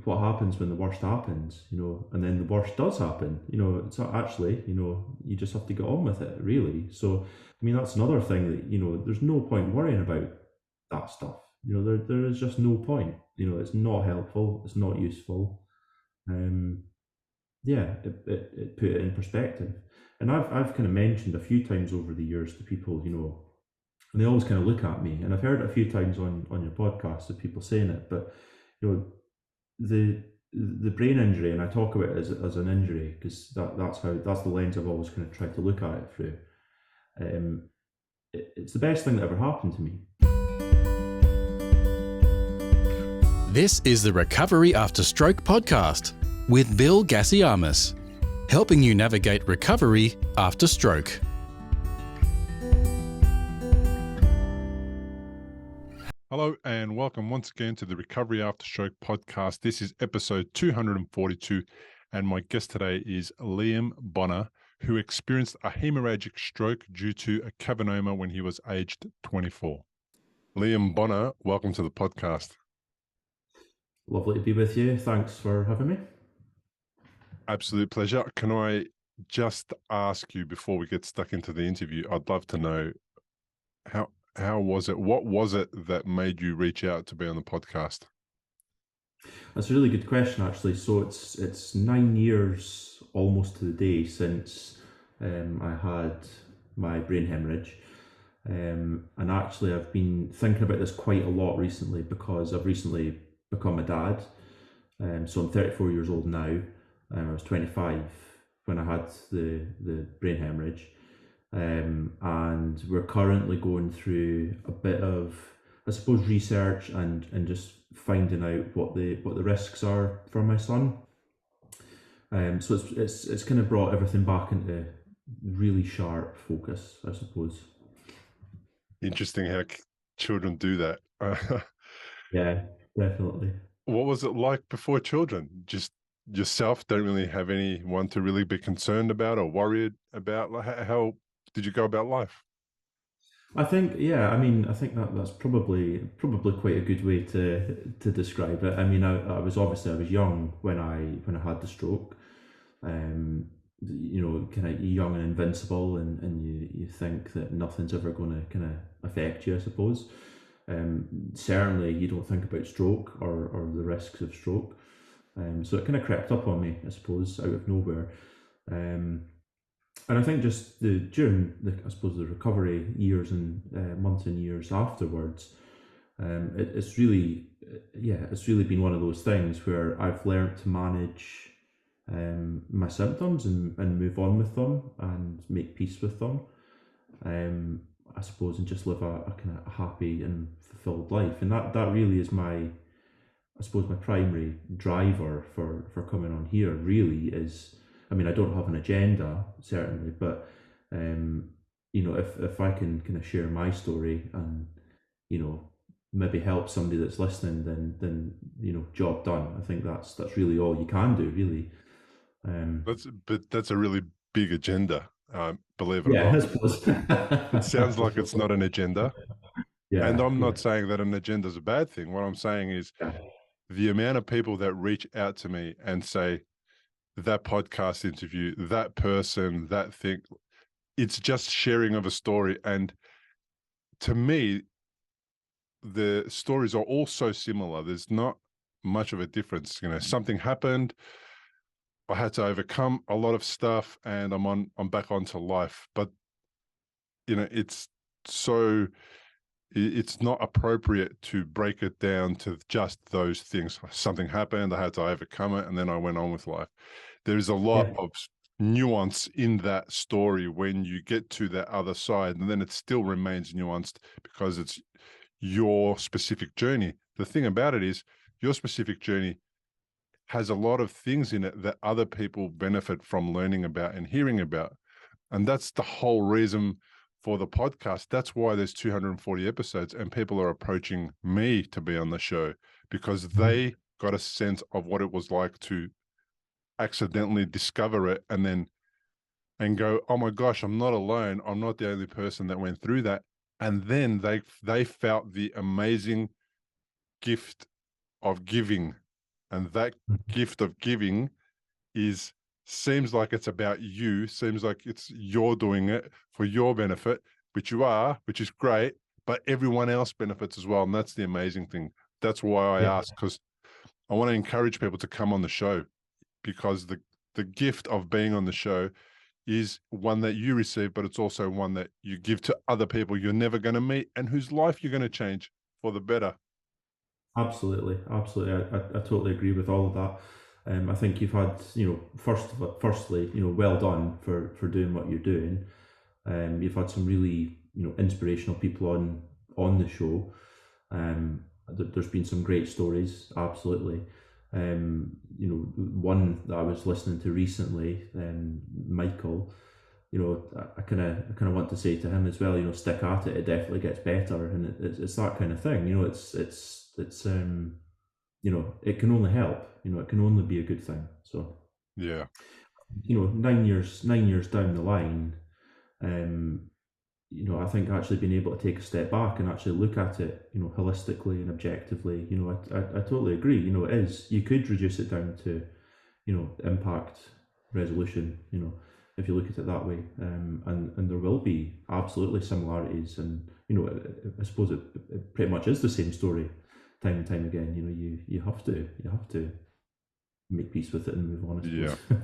what happens when the worst happens, and then the worst does happen. It's not actually, you just have to get on with it, really. So, I mean, that's another thing that, there's no point worrying about that stuff. There is just no point. It's not helpful, it's not useful. Yeah, it put it in perspective. And I've kind of mentioned a few times over the years to people, and they always kind of look at me, and I've heard it a few times on your podcast of people saying it, but you know, the brain injury, and I talk about it as an injury because that's the lens I've always kind of tried to look at it through. It's the best thing that ever happened to me. This is the Recovery After Stroke podcast with Bill Gassiamis, helping you navigate recovery after stroke. Hello and welcome once again to the Recovery After Stroke podcast. This is episode 242 and my guest today is Liam Bonar, who experienced a hemorrhagic stroke due to a cavernoma when he was aged 24. Liam Bonar, welcome to the podcast. Lovely to be with you. Thanks for having me. Absolute pleasure. Can I just ask you before we get stuck into the interview, I'd love to know how was it? What was it that made you reach out to be on the podcast? That's a really good question, actually. So it's 9 years almost to the day since I had my brain hemorrhage. And actually, I've been thinking about this quite a lot recently because I've recently become a dad. So I'm 34 years old now. I was 25 when I had the brain hemorrhage. And we're currently going through a bit of, I suppose, research and just finding out what the risks are for my son. So it's kind of brought everything back into really sharp focus, I suppose. Interesting how children do that. Yeah, definitely. What was it like before children? Just yourself, don't really have anyone to really be concerned about or worried about? How did you go about life? I think, yeah, I mean, I think that's probably quite a good way to describe it. I mean, I was young when I had the stroke. Kind of young and invincible, and you think that nothing's ever going to kind of affect you, I suppose. Certainly, you don't think about stroke or the risks of stroke. So it kind of crept up on me, I suppose, out of nowhere. And I think just during the recovery years and months and years afterwards, it's really been one of those things where I've learned to manage my symptoms and move on with them and make peace with them. I suppose, and just live a kind of happy and fulfilled life, and that really is my primary driver for coming on here. Really is. I mean, I don't have an agenda, certainly, but if I can kind of share my story and maybe help somebody that's listening, then job done. I think that's really all you can do, really. That's a really big agenda, believe it or Yeah, not. I suppose. It sounds like it's not an agenda, Yeah, and I'm not saying that an agenda is a bad thing. What I'm saying is the amount of people that reach out to me and say, that podcast interview, that person, that thing, it's just sharing of a story. And to me, the stories are all so similar. There's not much of a difference. Something happened, I had to overcome a lot of stuff, and I'm back onto life. But it's not appropriate to break it down to just those things. Something happened, I had to overcome it, and then I went on with life. There's a lot of nuance in that story when you get to that other side, and then it still remains nuanced because it's your specific journey. The thing about it is your specific journey has a lot of things in it that other people benefit from learning about and hearing about. And that's the whole reason for the podcast. That's why there's 240 episodes and people are approaching me to be on the show because they got a sense of what it was like to accidentally discover it and go, oh my gosh, I'm not alone. I'm not the only person that went through that. And then they felt the amazing gift of giving And that gift of giving seems like it's about you, seems like you're doing it for your benefit, which you are, which is great, but everyone else benefits as well. And that's the amazing thing. That's why I ask, because I want to encourage people to come on the show, because the gift of being on the show is one that you receive, but it's also one that you give to other people you're never going to meet and whose life you're going to change for the better. Absolutely, absolutely. I totally agree with all of that. I think you've had, firstly, well done for doing what you're doing. You've had some really, inspirational people on the show. There's been some great stories, absolutely. One that I was listening to recently, Michael. I kind of want to say to him as well. Stick at it. It definitely gets better, and it's that kind of thing. It's it can only help. It can only be a good thing. So yeah, 9 years down the line, I think actually being able to take a step back and actually look at it, holistically and objectively, I totally agree. It is, you could reduce it down to, impact resolution, if you look at it that way. And there will be absolutely similarities. And, I suppose it pretty much is the same story time and time again. You have to make peace with it and move on, I suppose. Yeah.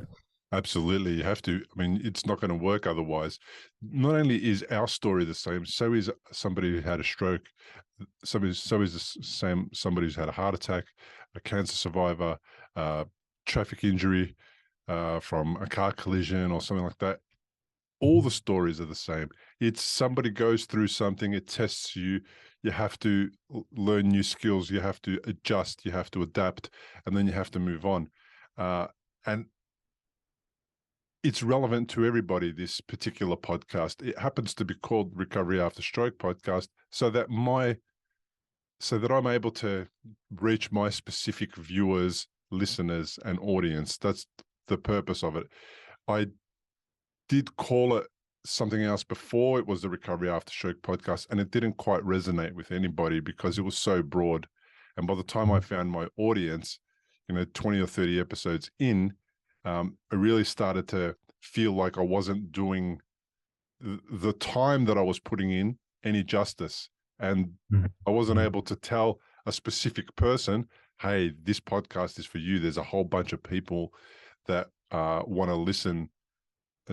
Absolutely, you have to. I mean, it's not going to work otherwise. Not only is our story the same, so is somebody who had a stroke. So is the same somebody who's had a heart attack, a cancer survivor, traffic injury from a car collision or something like that. All the stories are the same. It's somebody goes through something, it tests you. You have to learn new skills. You have to adjust. You have to adapt, and then you have to move on. And it's relevant to everybody, this particular podcast. It happens to be called Recovery After Stroke Podcast, so that I'm able to reach my specific viewers, listeners, and audience. That's the purpose of it. I did call it something else before. It was the Recovery After Stroke Podcast, and it didn't quite resonate with anybody because it was so broad. And by the time I found my audience, 20 or 30 episodes in, I really started to feel like I wasn't doing the time that I was putting in any justice. And I wasn't able to tell a specific person, hey, this podcast is for you. There's a whole bunch of people that want to listen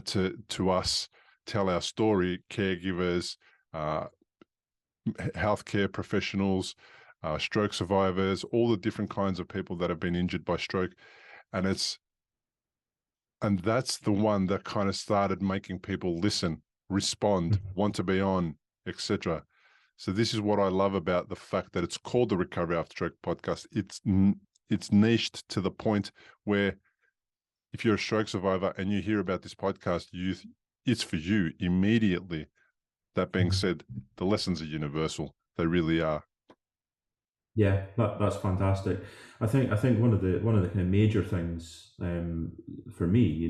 to us tell our story, caregivers, healthcare professionals, stroke survivors, all the different kinds of people that have been injured by stroke. And that's the one that kind of started making people listen, respond, want to be on, etc. So this is what I love about the fact that it's called the Recovery After Stroke Podcast. It's niched to the point where if you're a stroke survivor and you hear about this podcast, it's for you immediately. That being said, the lessons are universal. They really are. Yeah, that's fantastic. I think one of the kind of major things for me,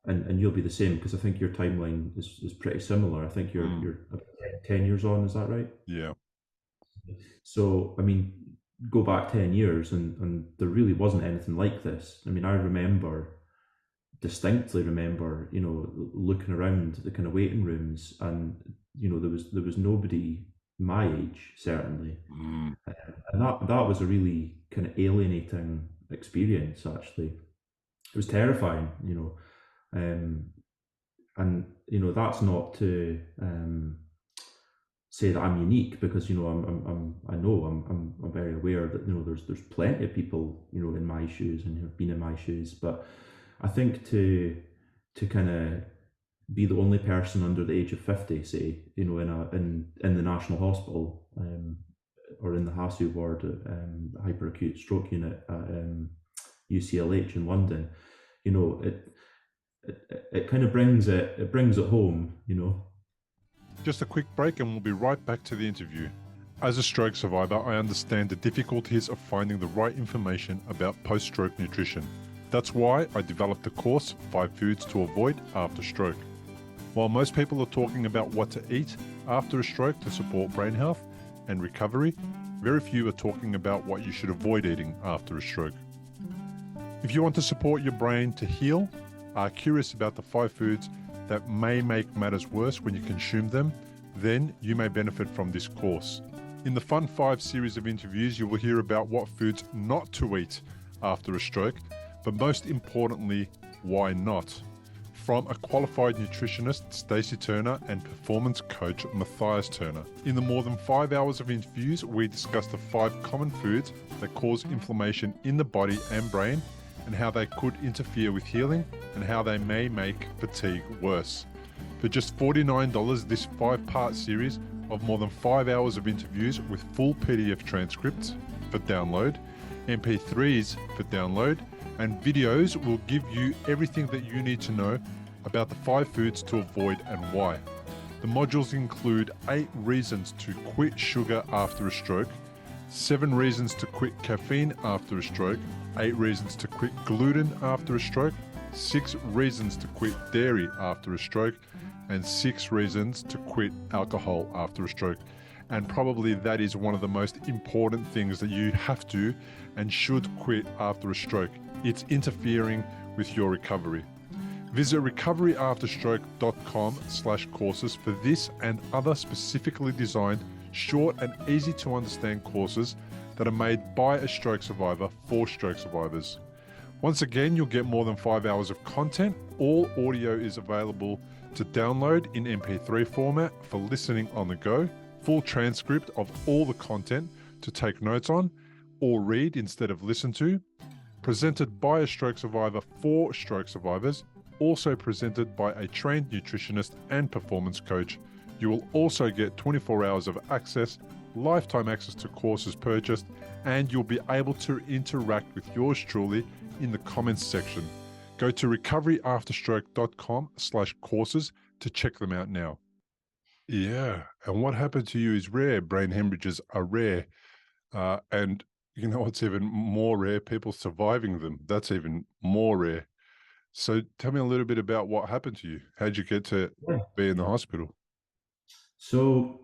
and you'll be the same, because I think your timeline is pretty similar. I think you're about 10 years on, is that right? Yeah. So I mean, go back 10 years and there really wasn't anything like this. I mean, I distinctly remember, looking around the kind of waiting rooms, and there was nobody my age, certainly. And that was a really kind of alienating experience, actually. It was terrifying, and that's not to say that I'm unique, because I'm very aware that there's plenty of people in my shoes and have been in my shoes. But I think to kind of be the only person under the age of 50, say, in the National Hospital, or in the HASU ward, hyperacute stroke unit at UCLH in London, it kind of brings it home, Just a quick break and we'll be right back to the interview. As a stroke survivor, I understand the difficulties of finding the right information about post-stroke nutrition. That's why I developed the course, 5 Foods to Avoid After Stroke. While most people are talking about what to eat after a stroke to support brain health and recovery, very few are talking about what you should avoid eating after a stroke. If you want to support your brain to heal, are curious about the 5 foods that may make matters worse when you consume them, then you may benefit from this course. In the Fun 5 series of interviews, you will hear about what foods not to eat after a stroke, but most importantly, why not? From a qualified nutritionist, Stacey Turner, and performance coach, Matthias Turner. In the more than 5 hours of interviews, we discuss the 5 common foods that cause inflammation in the body and brain, and how they could interfere with healing, and how they may make fatigue worse. For just $49, this 5-part series of more than 5 hours of interviews with full PDF transcripts for download, MP3s for download, and videos will give you everything that you need to know about the 5 foods to avoid and why. The modules include 8 reasons to quit sugar after a stroke, 7 reasons to quit caffeine after a stroke, 8 reasons to quit gluten after a stroke, 6 reasons to quit dairy after a stroke, and 6 reasons to quit alcohol after a stroke. And probably that is one of the most important things that you have to and should quit after a stroke. It's interfering with your recovery. Visit recoveryafterstroke.com/courses for this and other specifically designed, short and easy to understand courses that are made by a stroke survivor for stroke survivors. Once again, you'll get more than 5 hours of content. All audio is available to download in MP3 format for listening on the go, full transcript of all the content to take notes on or read instead of listen to, presented by a stroke survivor for stroke survivors, also presented by a trained nutritionist and performance coach. You will also get 24 hours of access, lifetime access to courses purchased, and you'll be able to interact with yours truly in the comments section. Go to recoveryafterstroke.com/courses to check them out now. Yeah, and what happened to you is rare. Brain hemorrhages are rare. And you know what's even more rare? People surviving them. That's even more rare. So tell me a little bit about what happened to you. How'd you get to be in the hospital? So,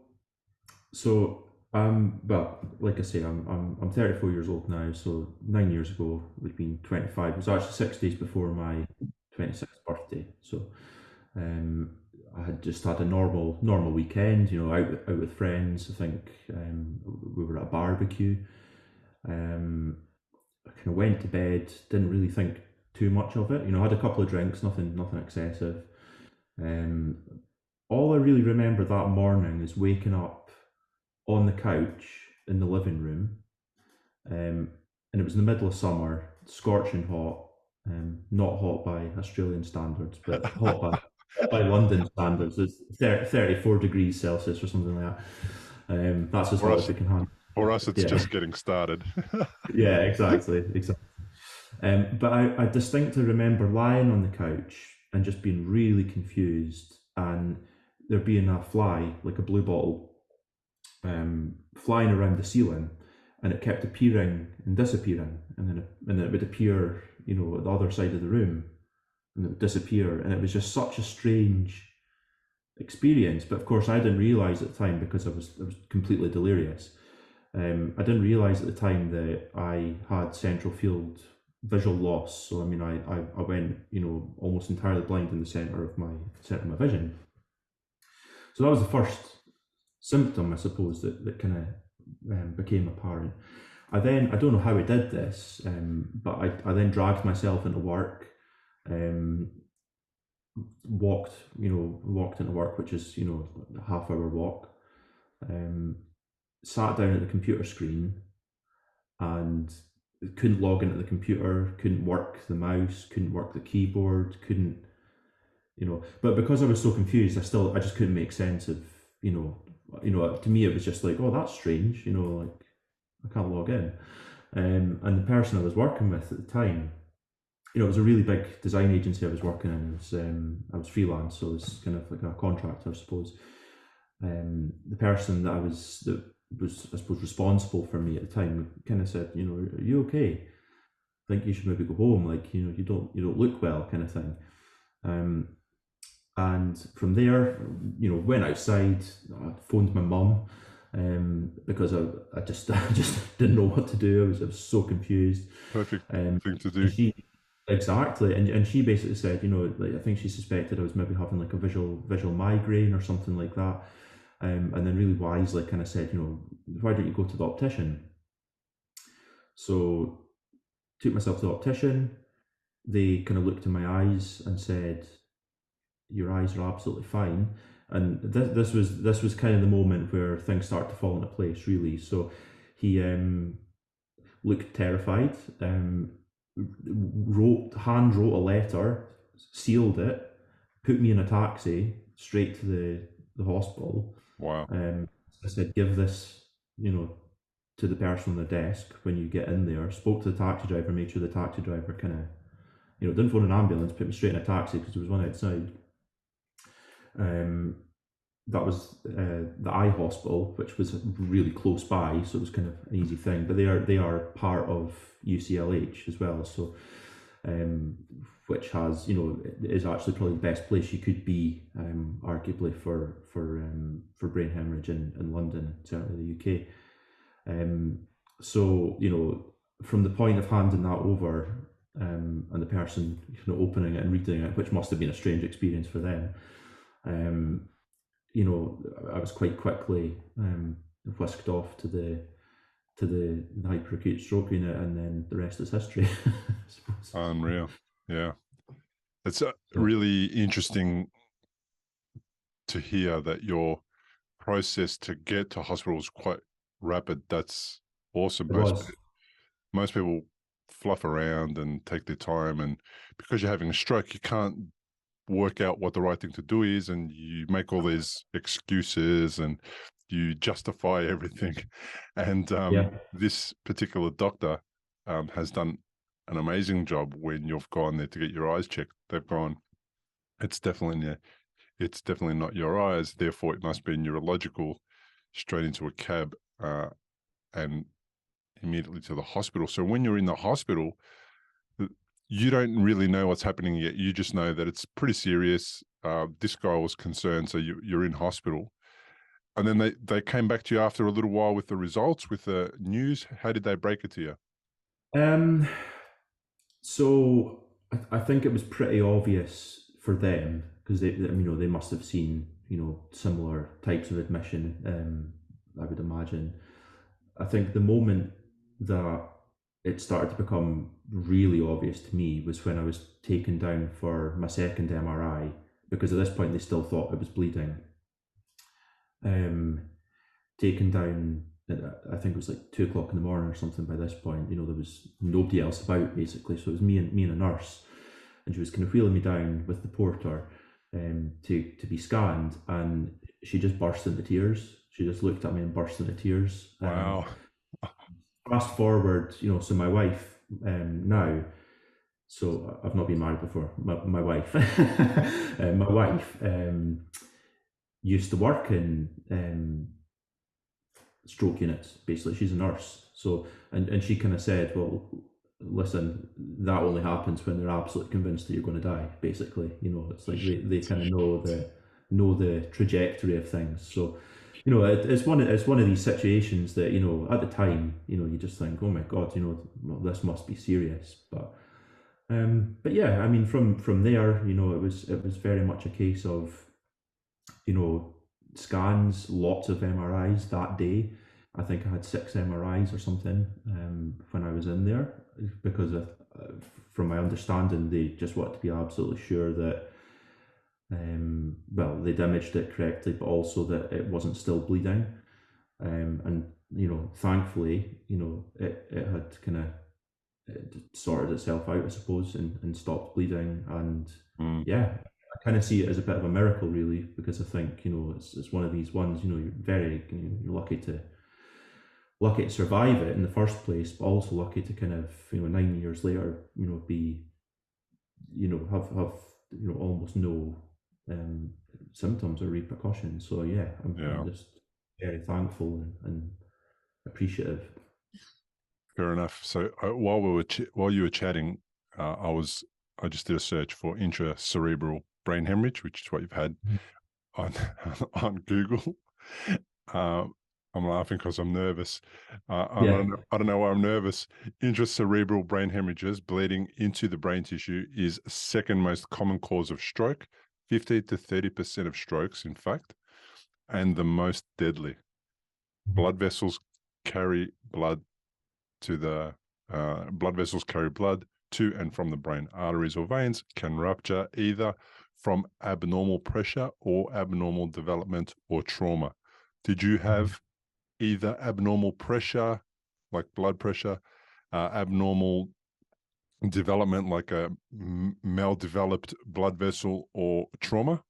well, like I say, I'm 34 years old now. So 9 years ago would have been 25. It was actually 6 days before my 26th birthday. So, I had just had a normal weekend. You know, out with friends. I think we were at a barbecue. I kind of went to bed. Didn't really think too much of it. You know, I had a couple of drinks. Nothing excessive. All I really remember that morning is waking up on the couch in the living room, and it was in the middle of summer, scorching hot, not hot by Australian standards, but hot by London standards. It's 34 degrees Celsius or something like that. That's as hot as we can handle. For us, it's just getting started. Yeah, exactly. But I distinctly remember lying on the couch and just being really confused, and there being a fly, like a blue bottle, flying around the ceiling, and it kept appearing and disappearing, and then it would appear, you know, at the other side of the room, and it would disappear, and it was just such a strange experience. But of course, I didn't realize at the time, because I was completely delirious. I didn't realize at the time that I had central field visual loss. So I mean, I went, you know, almost entirely blind in the center of my vision. So that was the first symptom, I suppose, that kind of became apparent. I don't know how I did this, but I then dragged myself into work, walked into work, which is, you know, a half-hour walk, sat down at the computer screen and couldn't log into the computer, couldn't work the mouse, couldn't work the keyboard, couldn't, you know, but because I was so confused, I just couldn't make sense of, you know, to me it was just like, oh, that's strange, you know, like I can't log in. And the person I was working with at the time, you know, it was a really big design agency I was working in. I was freelance, so it was kind of like a contractor, I suppose. The person that was, I suppose, responsible for me at the time kind of said, you know, are you okay? I think you should maybe go home. Like, you know, you don't look well, kind of thing. And from there, you know, went outside, phoned my mum, because I just I just didn't know what to do. I was so confused. Perfect Um, thing to and do. she exactly, and she basically said, like I think she suspected I was maybe having like a visual migraine or something like that. And then really wisely kind of said, why don't you go to the optician? So took myself to the optician. They kind of looked in my eyes and said, your eyes are absolutely fine. And this was kind of the moment where things started to fall into place, really. So he looked terrified, hand wrote a letter, sealed it, put me in a taxi straight to the hospital. Wow. I said, give this, to the person on the desk when you get in there. Spoke to the taxi driver, made sure the taxi driver kind of, didn't phone an ambulance, put me straight in a taxi because there was one outside. Um, that was the eye hospital, which was really close by, so it was kind of an easy thing. But they are part of UCLH as well, so which has is actually probably the best place you could be, arguably for brain hemorrhage in London, certainly the UK. So from the point of handing that over, and the person opening it and reading it, which must have been a strange experience for them. I was quite quickly whisked off to the hyperacute stroke unit, and then the rest is history. I suppose. Unreal. Yeah. It's Yeah. really interesting to hear that your process to get to hospital was quite rapid. That's awesome. It was. Most people fluff around and take their time, and because you're having a stroke, you can't work out what the right thing to do is, and you make all these excuses and you justify everything. And Yeah. this particular doctor has done an amazing job. When you've gone there to get your eyes checked, they've gone, it's definitely not your eyes, therefore it must be neurological. Straight into a cab and immediately to the hospital. So when you're in the hospital, you don't really know what's happening yet. You just know that it's pretty serious. This guy was concerned, so you're in hospital. And then they came back to you after a little while with the results, with the news. How did they break it to you? So I think it was pretty obvious for them because they must have seen similar types of admission. I would imagine. I think the moment that it started to become really obvious to me was when I was taken down for my second MRI, because at this point they still thought it was bleeding. Taken down, I think it was like 2 o'clock in the morning or something by this point. There was nobody else about basically, so it was me and a nurse, and she was kind of wheeling me down with the porter to be scanned, and she just burst into tears. She just looked at me and burst into tears. Wow. Fast forward, so my wife now, so I've not been married before. My wife, my wife used to work in stroke units. Basically, she's a nurse. So, and she kind of said, well, listen, that only happens when they're absolutely convinced that you're going to die. Basically, it's like they kind of know the trajectory of things. So, it's one of these situations that at the time you just think, oh my god, well, this must be serious. But yeah, I mean, from there, it was very much a case of scans, lots of MRIs that day. I think I had 6 MRIs or something when I was in there, because from my understanding, they just wanted to be absolutely sure that they'd imaged it correctly, but also that it wasn't still bleeding. And thankfully, it had kind of sorted itself out, I suppose, and stopped bleeding. And yeah, I kind of see it as a bit of a miracle, really, because I think it's one of these ones. You're very you're lucky to survive it in the first place, but also lucky to kind of 9 years later, be have almost no symptoms or repercussions. So yeah, I'm just very thankful and appreciative. Fair enough. So while you were chatting, I just did a search for intracerebral brain hemorrhage, which is what you've had on on Google. I'm laughing because I'm nervous. Yeah. I don't know why I'm nervous. Intracerebral brain hemorrhages bleeding into the brain tissue is second most common cause of stroke, 50 to 30% of strokes, in fact, and the most deadly. Blood vessels carry blood to the blood vessels carry blood to and from the brain. Arteries or veins can rupture either from abnormal pressure or abnormal development or trauma. Did you have either abnormal pressure, like blood pressure, abnormal development, like a maldeveloped blood vessel, or trauma?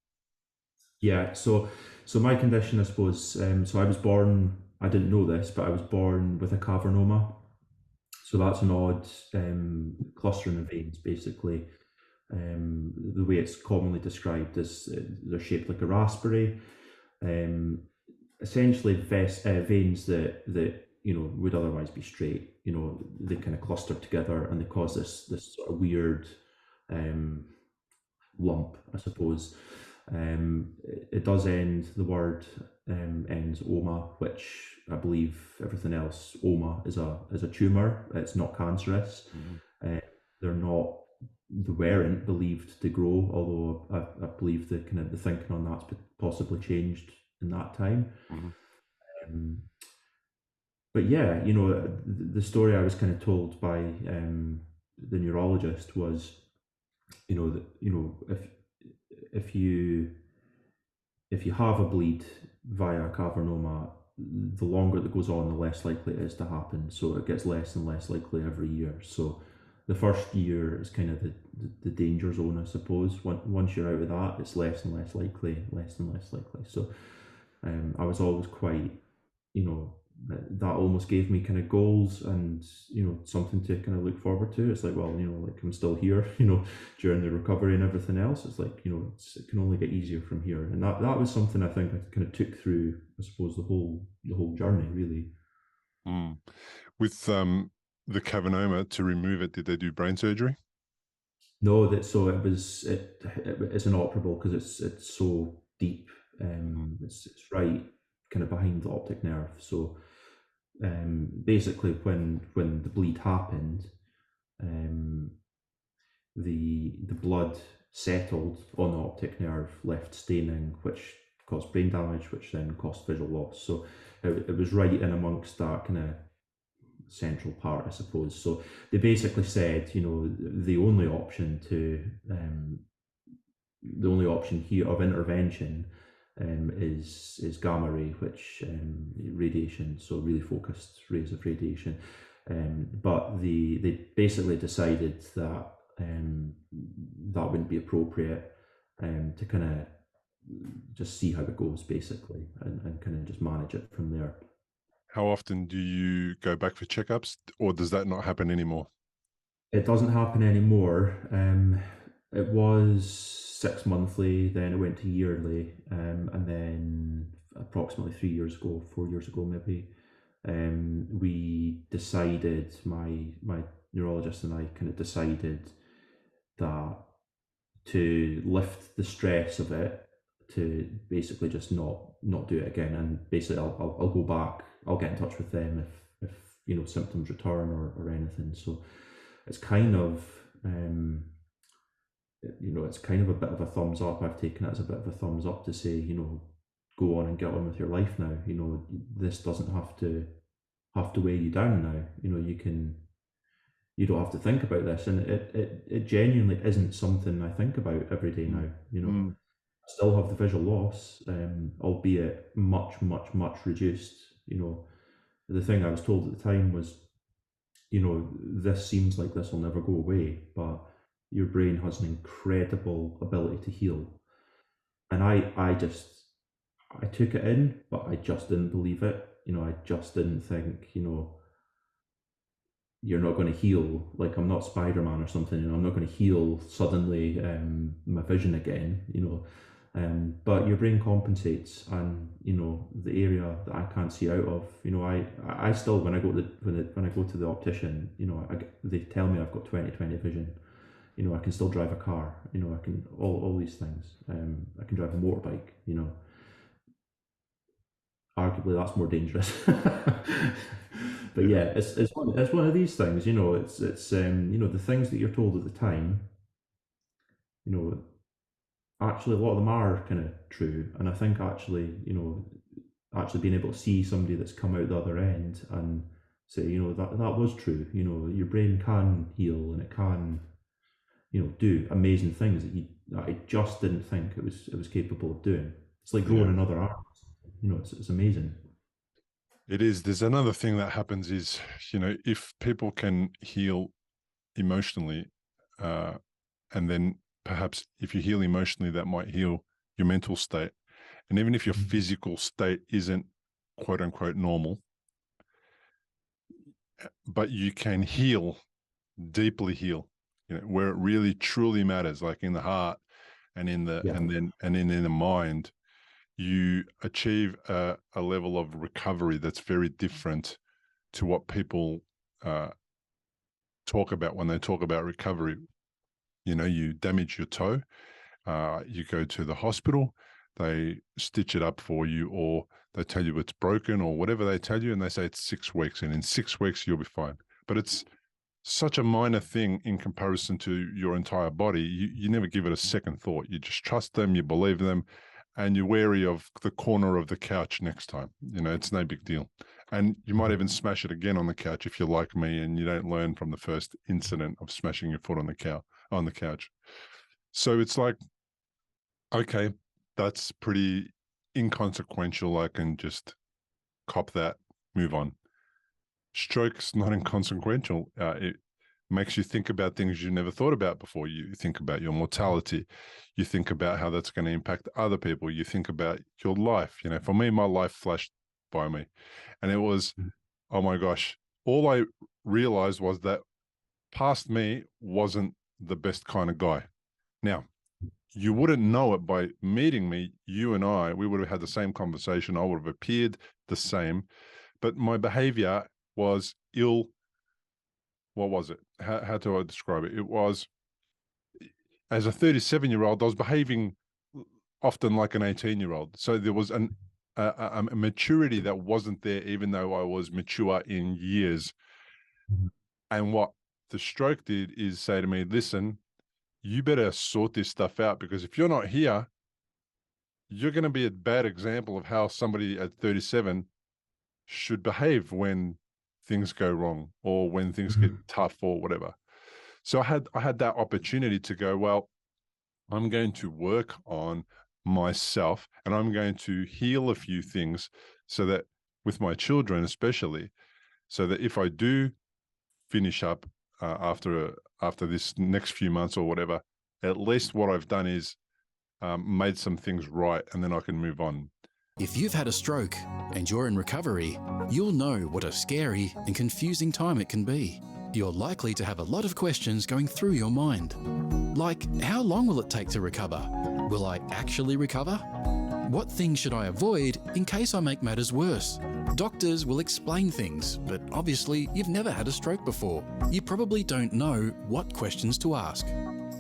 Yeah, so my condition, I suppose, so I was born, I didn't know this, but I was born with a cavernoma. So that's an odd clustering of veins, basically. The way it's commonly described is they're shaped like a raspberry. Um, Essentially, veins that would otherwise be straight. They kind of cluster together and they cause this sort of weird um, lump, I suppose. It does end, the word ends oma, which I believe everything else, oma is a tumour. It's not cancerous. Uh, they're not, they weren't believed to grow, although I believe the kind of the thinking on that's possibly changed in that time. Um, but yeah, the story I was kind of told by the neurologist was, that if you if you have a bleed via cavernoma, the longer that goes on, the less likely it is to happen. So it gets less and less likely every year. So the first year is kind of the danger zone, I suppose. Once you're out of that, it's less and less likely, less and less likely. So I was always quite, that almost gave me kind of goals and something to kind of look forward to. It's like, well, like I'm still here, during the recovery and everything else. It's like, it can only get easier from here, and that was something I think I kind of took through, I suppose, the whole journey, really. Mm. With the cavernoma, to remove it, did they do brain surgery? No, that so it's inoperable because it's so deep. It's right kind of behind the optic nerve. So basically, when the bleed happened, um, the blood settled on the optic nerve, left staining, which caused brain damage, which then caused visual loss. So it was right in amongst that kind of central part, I suppose. So they basically said, the only option here of intervention is gamma ray, which radiation, so really focused rays of radiation. But they basically decided that that wouldn't be appropriate, to kind of just see how it goes, basically, and kind of just manage it from there. How often do you go back for checkups, or does that not happen anymore? It doesn't happen anymore. It was 6 monthly, then it went to yearly, and then approximately 3 years ago, 4 years ago maybe, we decided, my neurologist and I kind of decided that to lift the stress of it, to basically just not do it again, and basically I'll go back. I'll get in touch with them if symptoms return or anything. So it's kind of it's kind of a bit of a thumbs up. I've taken it as a bit of a thumbs up to say, go on and get on with your life now. This doesn't have to weigh you down now. You don't have to think about this, and it genuinely isn't something I think about every day now. Mm. I still have the visual loss, albeit much, much, much reduced. The thing I was told at the time was, this seems like this will never go away, but your brain has an incredible ability to heal. And I took it in, but I just didn't believe it. I just didn't think, you're not going to heal. Like, I'm not Spider-Man or something. I'm not going to heal suddenly, my vision again. But your brain compensates, and the area that I can't see out of. I still, when I go to the optician, they tell me I've got 20/20 vision. I can still drive a car. I can all these things. I can drive a motorbike. arguably that's more dangerous. But Yeah. yeah, it's one of these things, you know. It's you know, the things that you're told at the time, you know, actually a lot of them are kind of true. And I think actually, you know, actually being able to see somebody that's come out the other end and say, you know, that was true. You know, your brain can heal and it can, you know, do amazing things that I just didn't think it was capable of doing. It's like Yeah. growing another arm. You know, it's amazing. It is. There's another thing that happens is, if people can heal emotionally, and then perhaps if you heal emotionally, that might heal your mental state. And even if your Mhm. physical state isn't quote unquote normal, but you can heal, deeply heal, where it really truly matters, like in the heart and in the Yeah. and then in the mind, you achieve a level of recovery that's very different to what people uh, talk about when they talk about recovery. You damage your toe, you go to the hospital, they stitch it up for you, or they tell you it's broken, or whatever they tell you, and they say it's 6 weeks, and in 6 weeks you'll be fine. But it's such a minor thing in comparison to your entire body. You never give it a second thought. You just trust them, you believe them, and you're wary of the corner of the couch next time. It's no big deal. And you might even smash it again on the couch if you're like me and you don't learn from the first incident of smashing your foot on the couch. So it's like, okay, that's pretty inconsequential. I can just cop that, move on. Stroke's not inconsequential. It makes you think about things you never thought about before. You think about your mortality. You think about how that's going to impact other people. You think about your life. For me, my life flashed by me. And it was, oh my gosh, all I realized was that past me wasn't the best kind of guy. Now, you wouldn't know it by meeting me. You and we would have had the same conversation. I would have appeared the same, but my behavior was ill. What was it? How do I describe it? It was, as a 37-year-old, I was behaving often like an 18-year-old. So there was a maturity that wasn't there, even though I was mature in years. Mhm. And what the stroke did is say to me, listen, you better sort this stuff out, because if you're not here, you're going to be a bad example of how somebody at 37 should behave when things go wrong or when things get Mhm. tough or whatever. So I had that opportunity to go, well, I'm going to work on myself and I'm going to heal a few things, so that with my children especially, so that if I do finish up after this next few months or whatever, at least what I've done is made some things right, and then I can move on. If you've had a stroke and you're in recovery, you'll know what a scary and confusing time it can be. You're likely to have a lot of questions going through your mind. Like, how long will it take to recover? Will I actually recover? What things should I avoid in case I make matters worse? Doctors will explain things, but obviously you've never had a stroke before. You probably don't know what questions to ask.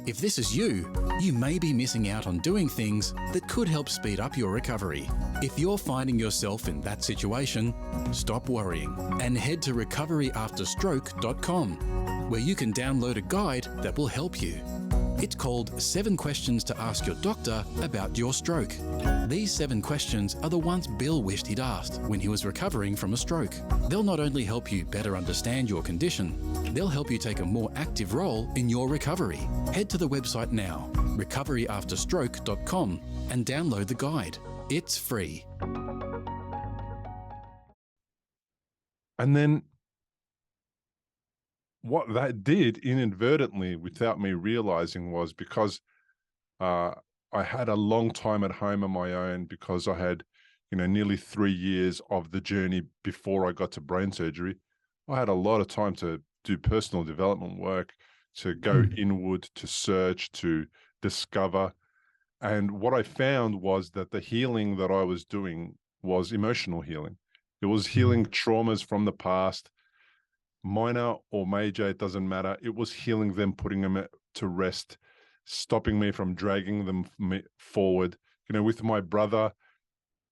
If this is you, you may be missing out on doing things that could help speed up your recovery. If you're finding yourself in that situation, stop worrying and head to recoveryafterstroke.com, where you can download a guide that will help you. It's called 7 Questions to Ask Your Doctor About Your Stroke. These 7 questions are the ones Bill wished he'd asked when he was recovering from a stroke. They'll not only help you better understand your condition, they'll help you take a more active role in your recovery. Head to the website now, recoveryafterstroke.com, and download the guide. It's free. And then what that did inadvertently, without me realizing, was because I had a long time at home on my own, because I had, nearly 3 years of the journey before I got to brain surgery. I had a lot of time to do personal development work, to go inward, to search, to discover. And what I found was that the healing that I was doing was emotional healing. It was healing traumas from the past, minor or major, it doesn't matter. It was healing them, putting them to rest, stopping me from dragging them forward. With my brother,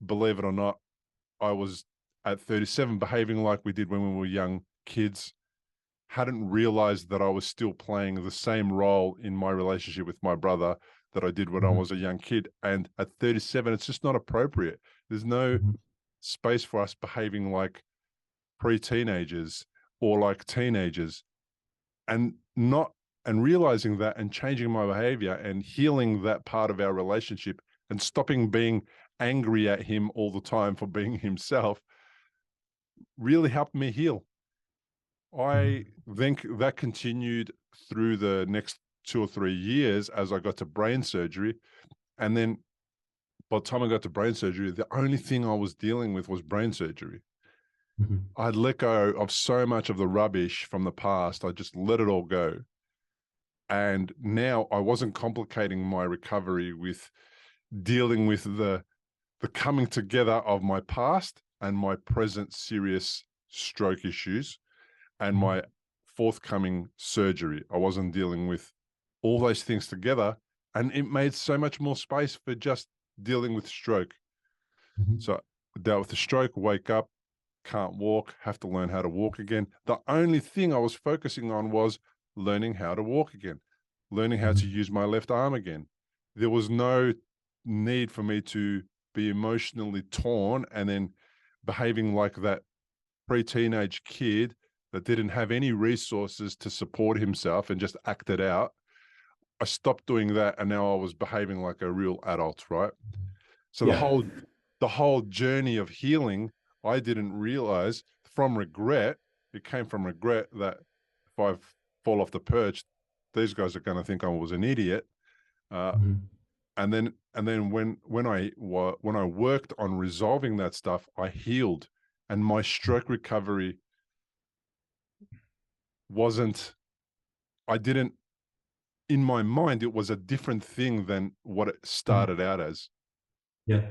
believe it or not, I was at 37 behaving like we did when we were young kids, hadn't realized that I was still playing the same role in my relationship with my brother that I did when I was a young kid. And at 37, it's just not appropriate. There's no space for us behaving like pre-teenagers or like teenagers, and realizing that and changing my behavior and healing that part of our relationship and stopping being angry at him all the time for being himself really helped me heal. I think that continued through the next 2 or 3 years as I got to brain surgery. And then by the time I got to brain surgery, the only thing I was dealing with was brain surgery. I'd let go of so much of the rubbish from the past. I just let it all go. And now I wasn't complicating my recovery with dealing with the coming together of my past and my present serious stroke issues and my forthcoming surgery. I wasn't dealing with all those things together, and it made so much more space for just dealing with stroke. So I dealt with the stroke, wake up, can't walk, have to learn how to walk again. The only thing I was focusing on was learning how to walk again, learning how to use my left arm again. There was no need for me to be emotionally torn and then behaving like that pre-teenage kid that didn't have any resources to support himself and just acted out. I stopped doing that, and now I was behaving like a real adult, right? So the whole journey of healing, I didn't realize from regret. It came from regret that if I fall off the perch, these guys are going to think I was an idiot. And then when I worked on resolving that stuff, I healed, and my stroke recovery wasn't. I didn't. In my mind, it was a different thing than what it started out as. Yeah.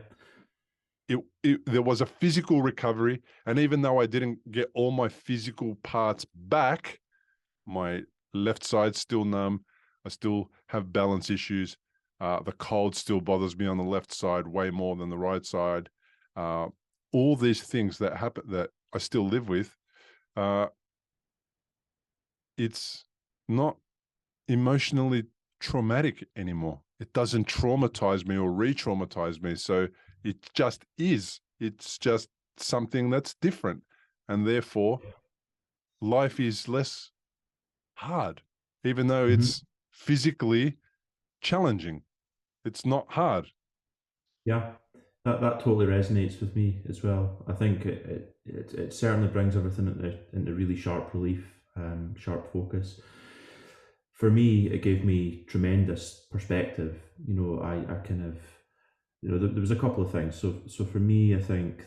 There was a physical recovery, and even though I didn't get all my physical parts back, my left side's still numb. I still have balance issues. The cold still bothers me on the left side way more than the right side. All these things that happen that I still live with, it's not emotionally traumatic anymore. It doesn't traumatize me or re-traumatize me. So it just is. It's just something that's different. And therefore, life is less hard, even though it's physically challenging. It's not hard. Yeah, that totally resonates with me as well. I think it certainly brings everything into really sharp relief, sharp focus. For me, it gave me tremendous perspective. You know, I kind of, you know, there was a couple of things. So for me, I think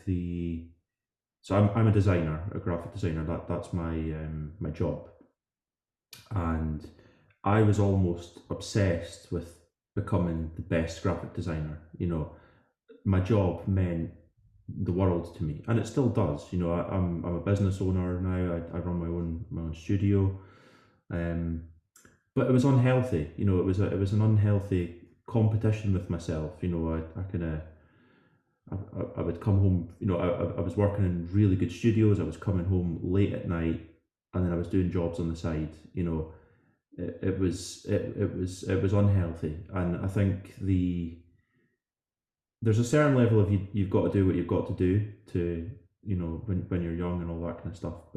I'm a designer, a graphic designer. That's my job, and I was almost obsessed with becoming the best graphic designer. You know, my job meant the world to me, and it still does. You know, I'm a business owner now. I run my own studio, but it was unhealthy. You know, it was an unhealthy competition with myself. You know, I kind of I would come home. You know, I was working in really good studios. I was coming home late at night, and then I was doing jobs on the side. You know, it was unhealthy, and I think there's a certain level of you've got to do what you've got to do to, you know, when you're young and all that kind of stuff.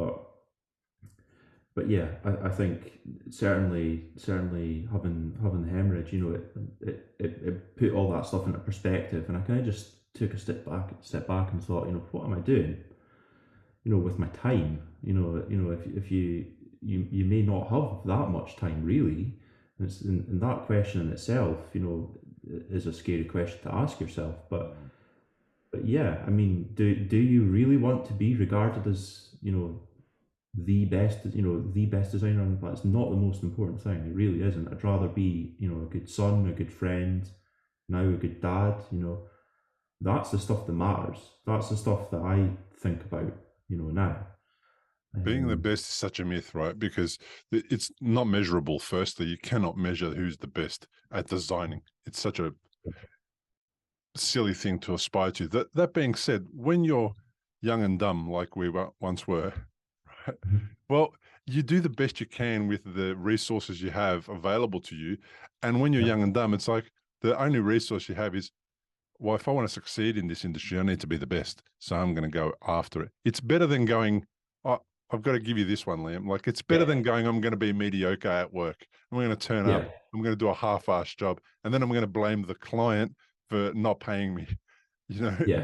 But yeah, I think certainly having the hemorrhage, you know, it put all that stuff into perspective, and I kind of just took a step back and thought, you know, what am I doing? You know, with my time, you know, if you may not have that much time really, and that question in itself, you know, is a scary question to ask yourself. But yeah, I mean, do you really want to be regarded as, you know, the best designer on the planet? It's not the most important thing. It really isn't. I'd rather be, you know, a good son, a good friend, now a good dad. You know, that's the stuff that matters. That's the stuff that I think about, you know, now. Being the best is such a myth, right? Because it's not measurable. Firstly, you cannot measure who's the best at designing. It's such a silly thing to aspire to. That being said, when you're young and dumb like we once were. Right? Mhm. Well, you do the best you can with the resources you have available to you. And when you're Yeah, young and dumb, it's like the only resource you have is, well, if I want to succeed in this industry, I need to be the best. So I'm going to go after it. It's better than going, oh, I've got to give you this one, Liam. Like, it's better yeah, than going, I'm going to be mediocre at work. I'm going to turn up, yeah, I'm going to do a half-assed job, and then I'm going to blame the client for not paying me. You know, yeah,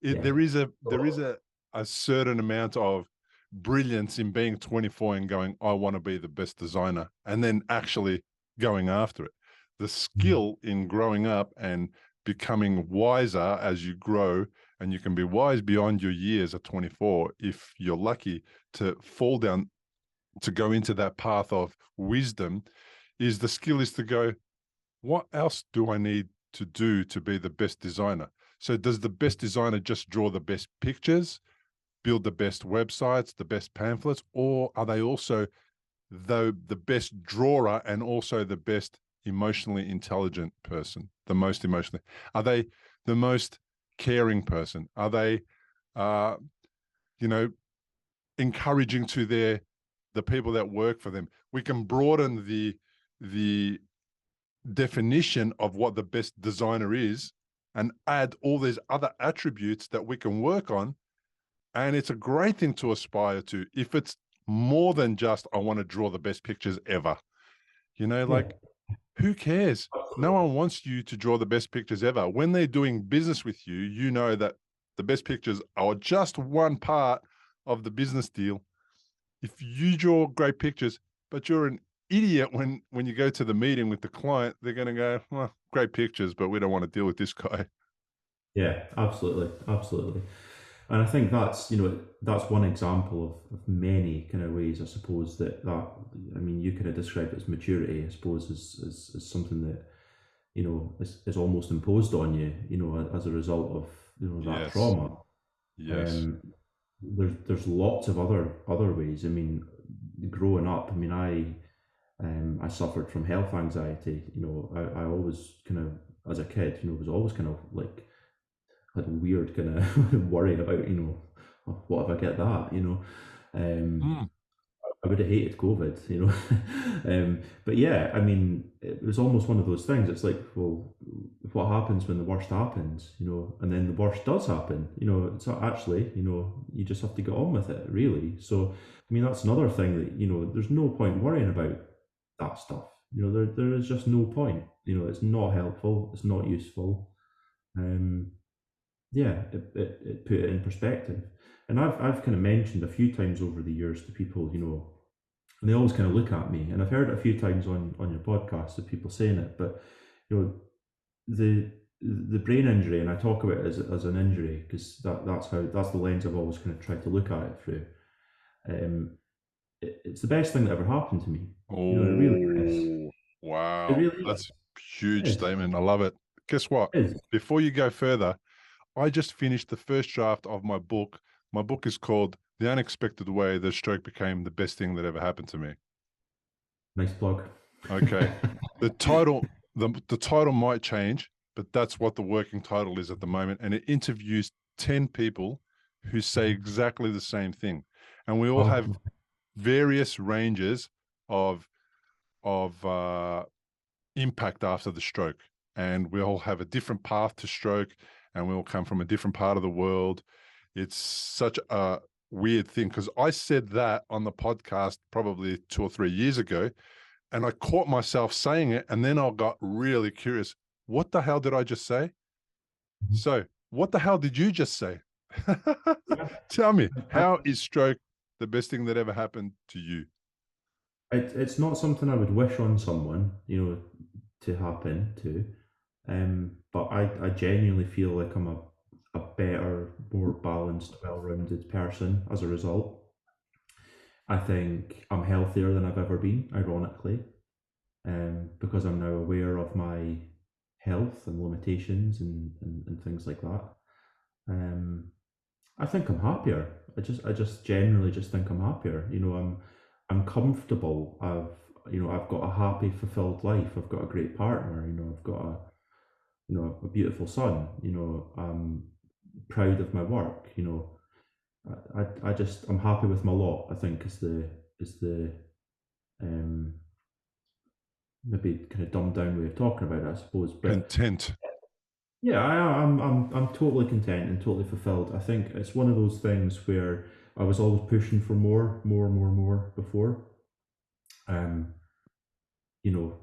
yeah, there is a certain amount of brilliance in being 24 and going, I want to be the best designer, and then actually going after it. The Mhm. skill in growing up and becoming wiser as you grow, and you can be wise beyond your years at 24 if you're lucky to fall down to go into that path of wisdom, is the skill is to go, what else do I need to do to be the best designer? So does the best designer just draw the best pictures, build the best websites, the best pamphlets, or are they also the best drawer and also the best emotionally intelligent person, the most emotionally? Are they the most caring person? Are they, uh, you know, encouraging to the people that work for them? We can broaden the definition of what the best designer is and add all these other attributes that we can work on. And it's a great thing to aspire to if it's more than just, I want to draw the best pictures ever. yeah, Like, who cares? No absolutely. one wants you to draw the best pictures ever. When they're doing business with you, you know that the best pictures are just one part of the business deal. If you draw great pictures, but you're an idiot when you go to the meeting with the client, they're going to go, well, great pictures, but we don't want to deal with this guy. Yeah, absolutely, absolutely. And I think that's, that's one example of many kind of ways, I suppose, I mean, you kind of described it as maturity, I suppose, as something that, is almost imposed on you, as a result of, that Yes. trauma. Yes. Um, there's lots of other ways. I mean, growing up, I mean, I suffered from health anxiety. I always kind of, as a kid, was always kind of like had a weird kind of worry about, "Oh, what if I get that, Mm. I would have hated COVID, but yeah, I mean, it was almost one of those things. It's like, well, what happens when the worst happens, and then the worst does happen, it's not actually, you just have to get on with it, really. So, I mean, that's another thing that, there's no point worrying about that stuff. There is just no point, it's not helpful, it's not useful. Um, yeah, it put it in perspective. And I've kind of mentioned a few times over the years to people, and they always kind of look at me, and I've heard it a few times on your podcast of people saying it, but you know, the brain injury, and I talk about it as an injury because that's the lens I've always kind of tried to look at it through. It's the best thing that ever happened to me. It really is. Oh, It wow. really That's is. a huge It is. statement. I love it. Guess what? It is. Before you go further, I just finished the first draft of my book. My book is called The Unexpected Way That Stroke Became the Best Thing That Ever Happened to Me. Nice plug. Okay. The title, the title might change, but that's what the working title is at the moment. And it interviews 10 people who say exactly the same thing. And we all have Wow. various ranges of of impact after the stroke. And we all have a different path to stroke, and we all come from a different part of the world. It's such a weird thing because I said that on the podcast probably 2 or 3 years ago, and I caught myself saying it, and then I got really curious. What the hell did I just say? So, what the hell did you just say? Yeah. Tell me, how is stroke the best thing that ever happened to you? It's not something I would wish on someone, to happen to. But I genuinely feel like I'm a better, more balanced, well-rounded person as a result. I think I'm healthier than I've ever been, ironically, because I'm now aware of my health and limitations and things like that. Um, I think I'm happier. I just generally just think I'm happier. I'm comfortable. I've got a happy, fulfilled life. I've got a great partner. I've got a beautiful son. I'm proud of my work. I'm happy with my lot. I think is the um, maybe kind of dumbed down way of talking about it, I suppose. But Content. yeah, I'm totally content and totally fulfilled. I think it's one of those things where I was always pushing for more before. Um, you know,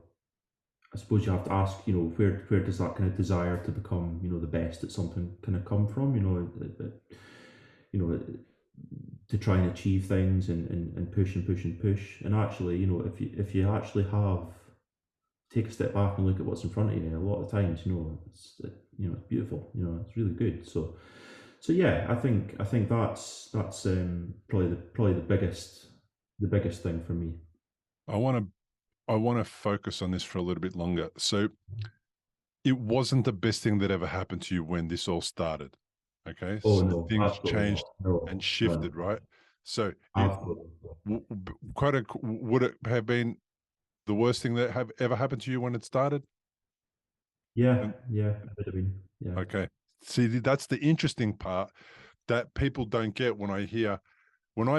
I suppose you have to ask, where does that kind of desire to become, the best at something kind of come from? You know, to try and achieve things and push and push and push. And actually, if you actually take a step back and look at what's in front of you, a lot of times, it's beautiful. It's really good. So yeah, I think that's probably the biggest thing for me. I want to focus on this for a little bit longer. So it wasn't the best thing that ever happened to you when this all started. Okay. Oh So no, things absolutely changed not. No, and shifted, no, right? So absolutely. would it have been the worst thing that have ever happened to you when it started? Yeah, And yeah, it would have been. Yeah, okay. See, that's the interesting part that people don't get when I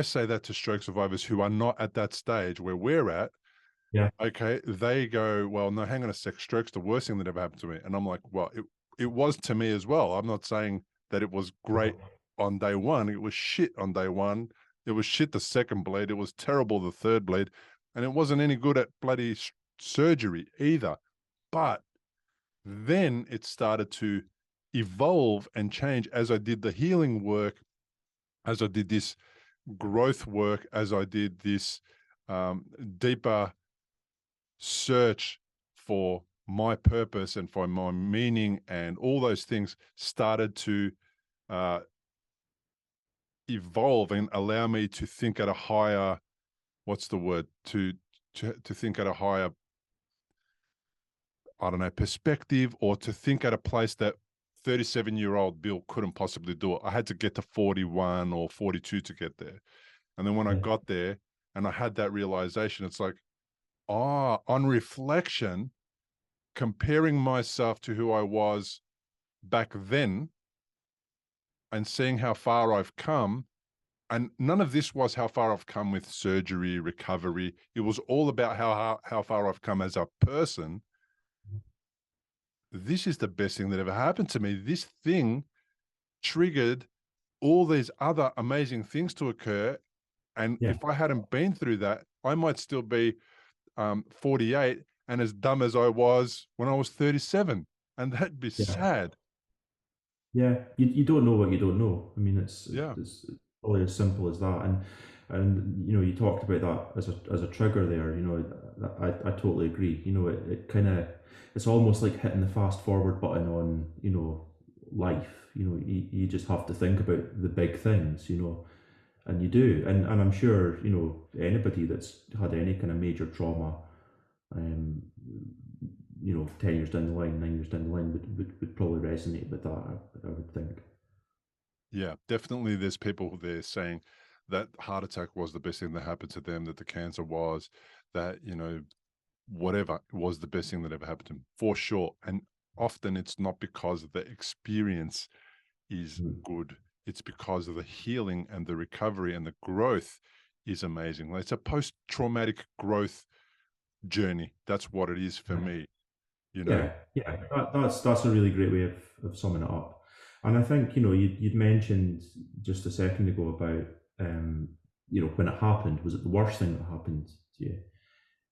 say that to stroke survivors who are not at that stage where we're at. yeah, Okay, they go, well, no, hang on a sec. Stroke's the worst thing that ever happened to me, and I'm like, well, it was to me as well. I'm not saying that it was great on day one. It was shit on day one. It was shit the second bleed. It was terrible the third bleed, and it wasn't any good at bloody surgery either. But then it started to evolve and change as I did the healing work, as I did this growth work, as I did this deeper search for my purpose and for my meaning, and all those things started to uh, evolve and allow me to think at a higher, what's the word, to think at a higher, I don't know, perspective, or to think at a place that 37-year-old Bill couldn't possibly do it. I had to get to 41 or 42 to get there. And then when I yeah, got there and I had that realization, it's like, on reflection, comparing myself to who I was back then and seeing how far I've come. And none of this was how far I've come with surgery, recovery. It was all about how far I've come as a person. This is the best thing that ever happened to me. This thing triggered all these other amazing things to occur. And yeah, if I hadn't been through that, I might still be 48 and as dumb as I was when I was 37. And that'd be yeah. sad. Yeah, you don't know what you don't know. I mean, it's Yeah. it's probably as simple as that. And you talked about that as a trigger there. I totally agree. It kind of it's almost like hitting the fast forward button on life. You just have to think about the big things. And you do. And I'm sure anybody that's had any kind of major trauma, um, 10 years down the line, 9 years down the line would probably resonate with that, I would think. Yeah, definitely. There's people there saying that heart attack was the best thing that happened to them, that the cancer was, that, whatever was the best thing that ever happened to them, for sure. And often it's not because the experience is Mm. good, it's because of the healing and the recovery and the growth is amazing. Like, it's a post traumatic growth journey. That's what it is for me, you know? Yeah, yeah, that's a really great way of summing it up. And I think you'd mentioned just a second ago about when it happened, was it the worst thing that happened to you?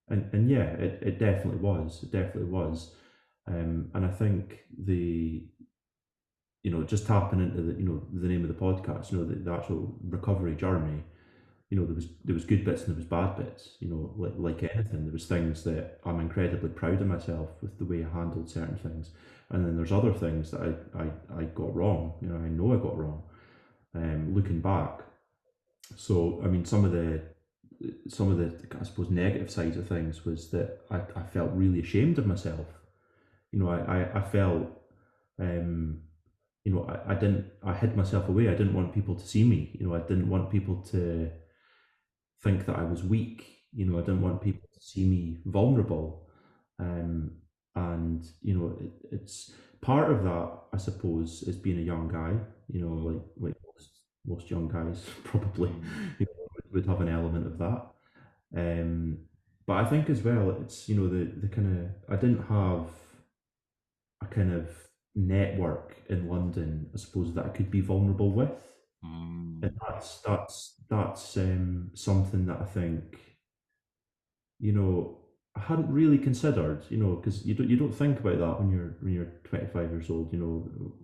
And yeah, it definitely was. It definitely was. And I think just tapping into the name of the podcast, the actual recovery journey. There was good bits and there was bad bits. Like anything, there was things that I'm incredibly proud of myself with the way I handled certain things, and then there's other things that I got wrong. I know I got wrong. Looking back, so I mean, some of the I suppose negative sides of things was that I felt really ashamed of myself. I felt um, I hid myself away. I didn't want people to see me. I didn't want people to think that I was weak. I didn't want people to see me vulnerable. And it's part of that, I suppose, is being a young guy. Like most young guys probably you know, would have an element of that. Um, but I think as well, it's the kind of I didn't have a kind of network in London, I suppose, that I could be vulnerable with, and Mm, that's something that I think I hadn't really considered, because you don't think about that when you're 25 years old.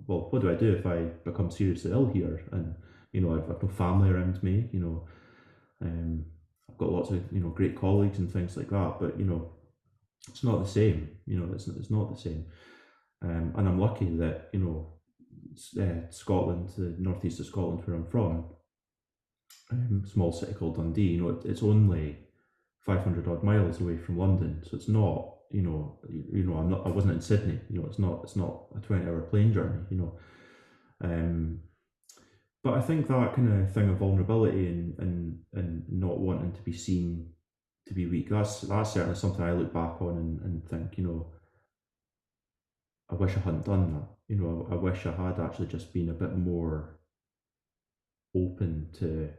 Well, what do I do if I become seriously ill here? And I've no family around me. Um, I've got lots of great colleagues and things like that, but it's not the same. It's not the same. And I'm lucky that Scotland, the northeast of Scotland, where I'm from, small city called Dundee. It's only 500 odd miles away from London, so it's not. I wasn't in Sydney. It's not a 20-hour plane journey. Um, but I think that kind of thing of vulnerability and not wanting to be seen to be weak. That's certainly something I look back on and think. I wish I hadn't done that. I wish I had actually just been a bit more open to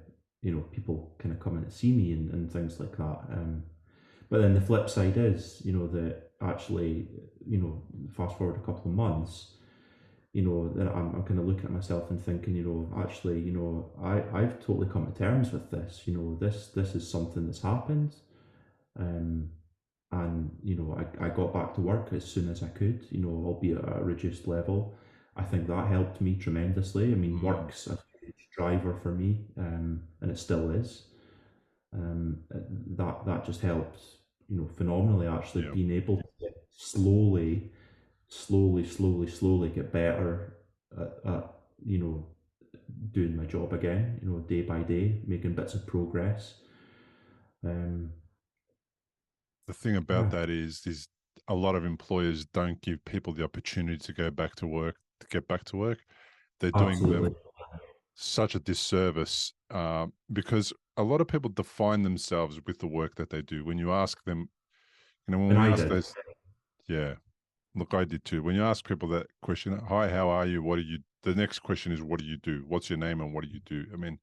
people kind of coming to see me and things like that. But then the flip side is that actually fast forward a couple of months, then I'm kind of looking at myself and thinking, actually, I've totally come to terms with this. This is something that's happened. Um, and I got back to work as soon as I could, albeit at a reduced level. I think that helped me tremendously. I mean, mm, work's a huge driver for me, and it still is. That just helped, phenomenally. Actually, yeah. being able to slowly, slowly, slowly, slowly get better at doing my job again. Day by day, making bits of progress. Um, The thing about yeah, that is a lot of employers don't give people the opportunity to go back to work, to get back to work. They're doing absolutely. them such a disservice because a lot of people define themselves with the work that they do. When you ask them, when And we I ask did. those, yeah, look, I did too. When you ask people that question, hi, how are you? What do you, the next question is, what do you do? What's your name and what do you do? I mean,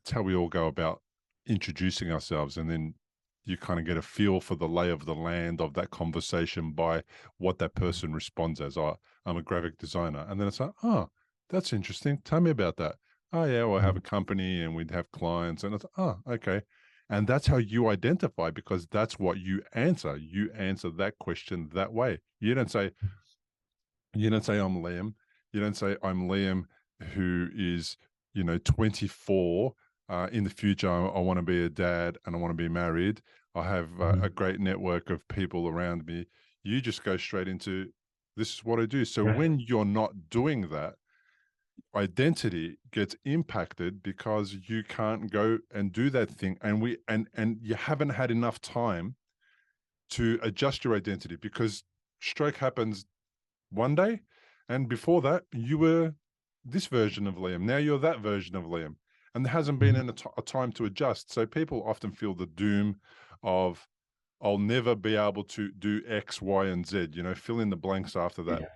it's how we all go about introducing ourselves. And then you kind of get a feel for the lay of the land of that conversation by what that person responds as. Oh, I'm a graphic designer. And then it's like, oh, that's interesting. Tell me about that. Oh, yeah, well, I have a company and we'd have clients. And it's, oh, okay. And that's how you identify because that's what you answer. You answer that question that way. You don't say I'm Liam. You don't say I'm Liam who is, 24. In the future, I want to be a dad and I want to be married. I have a Mhm. great network of people around me. You just go straight into this is what I do. So Yeah, when you're not doing that, identity gets impacted because you can't go and do that thing. And you haven't had enough time to adjust your identity because stroke happens one day, and before that, you were this version of Liam. Now you're that version of Liam, and there hasn't been mhm. a time to adjust. So people often feel the doom of I'll never be able to do X, Y, and Z. Fill in the blanks after that. Yeah,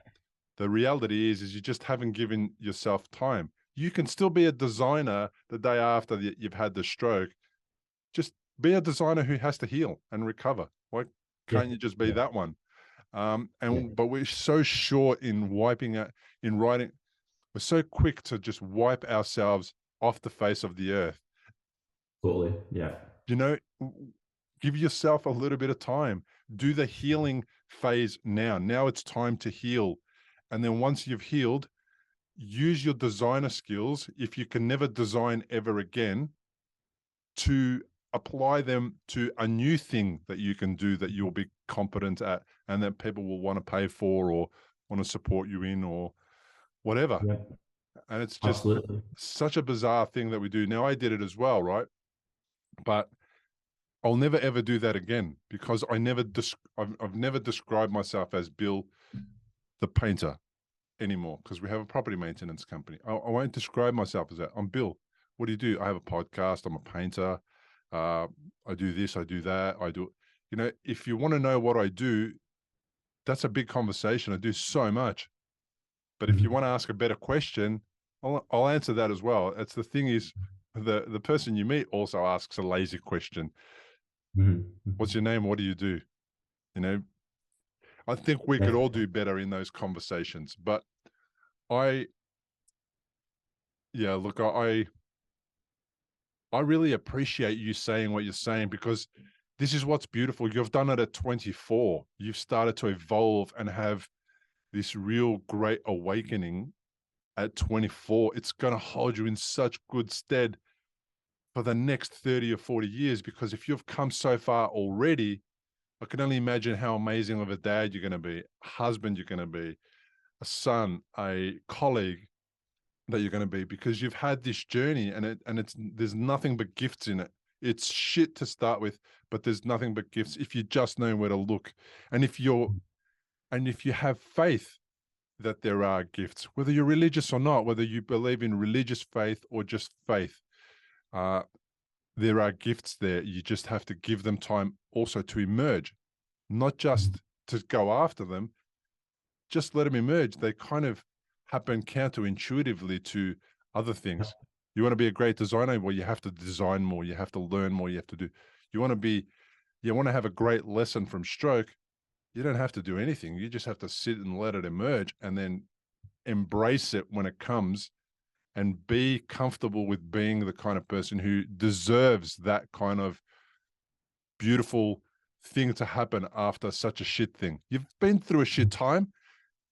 The reality is you just haven't given yourself time. You can still be a designer the day after you've had the stroke. Just be a designer who has to heal and recover. Why yeah, can't you just be yeah, that one? yeah, But we're so short in wiping out in writing. We're so quick to just wipe ourselves off the face of the earth. totally. Yeah, You know, give yourself a little bit of time. Do the healing phase now. Now it's time to heal. And then once you've healed, use your designer skills. If you can never design ever again, to apply them to a new thing that you can do that you'll be competent at and that people will want to pay for or want to support you in or whatever. yeah, And it's just absolutely. such a bizarre thing that we do. Now I did it as well, right? But I'll never ever do that again because I've never described myself as Bill the painter anymore because we have a property maintenance company. I won't describe myself as that. I'm Bill. What do? I have a podcast. I'm a painter. I do this. I do that. I do. If you want to know what I do, that's a big conversation. I do so much. But if you Mhm. want to ask a better question, I'll answer that as well. It's the thing is, the person you meet also asks a lazy question. What's your name? What do you do? You know, I think we could all do better in those conversations. But yeah, look, I really appreciate you saying what you're saying, because this is what's beautiful. You've done it at 24. You've started to evolve and have this real great awakening at 24. It's going to hold you in such good stead for the next 30 or 40 years, because if you've come so far already, I can only imagine how amazing of a dad you're going to be, a husband you're going to be, a son, a colleague that you're going to be, because you've had this journey, and there's nothing but gifts in it. It's shit to start with, but there's nothing but gifts if you just know where to look. And if you have faith that there are gifts, whether you're religious or not, whether you believe in religious faith or just faith, there are gifts there. You just have to give them time also to emerge, not just to go after them. Just let them emerge. They kind of happen counterintuitively to other things. You want to be a great designer? Well, you have to design more. You have to learn more. You have to do. You want to have a great lesson from stroke. You don't have to do anything. You just have to sit and let it emerge, and then embrace it when it comes, and be comfortable with being the kind of person who deserves that kind of beautiful thing to happen after such a shit thing. You've been through a shit time.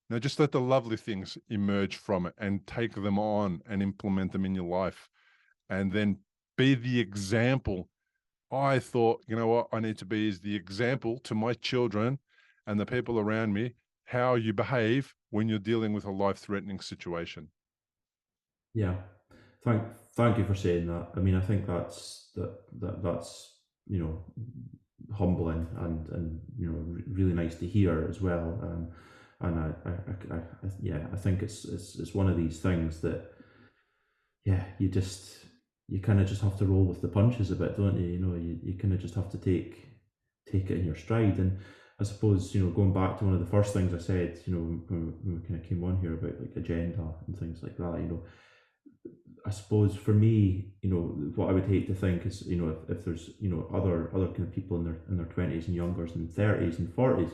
Now just let the lovely things emerge from it and take them on and implement them in your life, and then be the example. I thought, you know what I need to be is the example to my children and the people around me, how you behave when you're dealing with a life-threatening situation. Yeah, thank you for saying that. I mean, I think that's humbling and really nice to hear as well. And I think it's one of these things that you kind of just have to roll with the punches a bit, don't you? You kind of just have to take it in your stride. And I suppose going back to one of the first things I said, when we kind of came on here about like agenda and things like that, I suppose for me, what I would hate to think is, if there's, other kind of people in their 20s and youngers and 30s and 40s,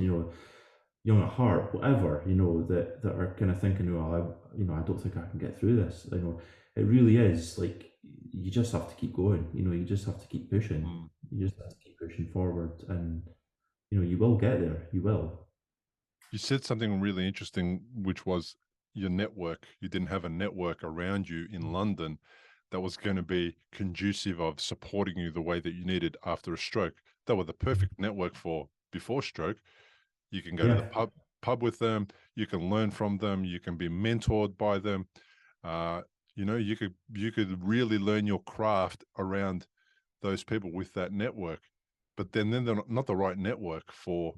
young at heart, whatever, that are kind of thinking, well, I don't think I can get through this. It really is like, you just have to keep going, you just have to keep pushing. You just have to keep pushing forward, and, you will get there. You will. You said something really interesting, which was your network. You didn't have a network around you in London that was going to be conducive of supporting you the way that you needed after a stroke. They were the perfect network for before stroke. You can go to the pub with them. You can learn from them. You can be mentored by them. You could really learn your craft around those people with that network. But then they're not the right network for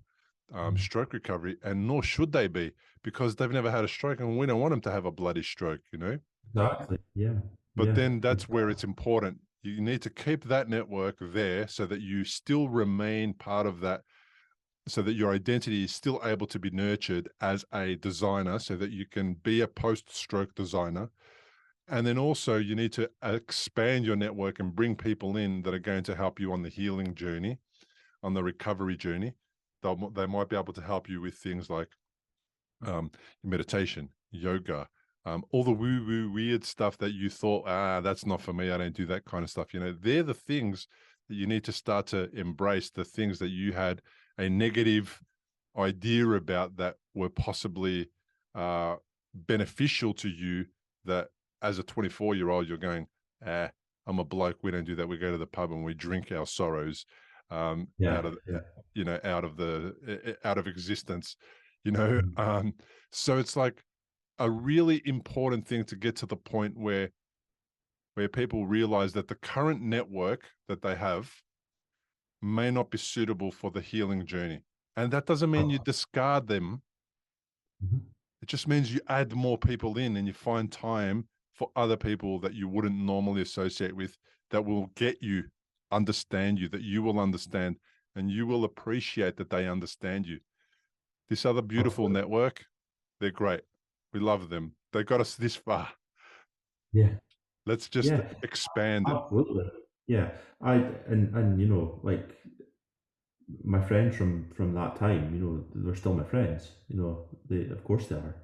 stroke recovery, and nor should they be, because they've never had a stroke, and we don't want them to have a bloody stroke, Exactly. Yeah. But Yeah. then that's where it's important. You need to keep that network there so that you still remain part of that, so that your identity is still able to be nurtured as a designer, so that you can be a post-stroke designer. And then also you need to expand your network and bring people in that are going to help you on the healing journey, on the recovery journey. They might be able to help you with things like meditation, yoga, all the woo-woo weird stuff that you thought, that's not for me, I don't do that kind of stuff. They're the things that you need to start to embrace, the things that you had a negative idea about that were possibly beneficial to you, that as a 24-year-old, you're going, I'm a bloke, we don't do that. We go to the pub and we drink our sorrows out of existence, so it's like a really important thing to get to the point where people realize that the current network that they have may not be suitable for the healing journey. And that doesn't mean you discard them. It just means you add more people in, and you find time for other people that you wouldn't normally associate with, that will get you, understand you, that you will understand, and you will appreciate that they understand you. This other beautiful network, they're great. We love them. They got us this far. Yeah. Let's just Yeah. expand it. Absolutely. Yeah. And like my friends from that time, they're still my friends. They of course they are.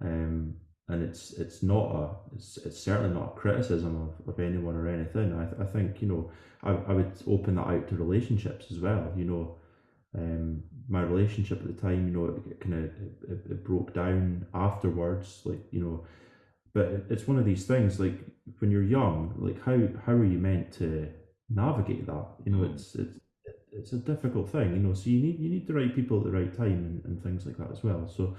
Um, and it's certainly not a criticism of anyone or anything. I think I would open that out to relationships as well. My relationship at the time, it kind of it broke down afterwards, like but it's one of these things, like when you're young, like how are you meant to navigate that? Mm. It's a difficult thing, so you need the right people at the right time and things like that as well. So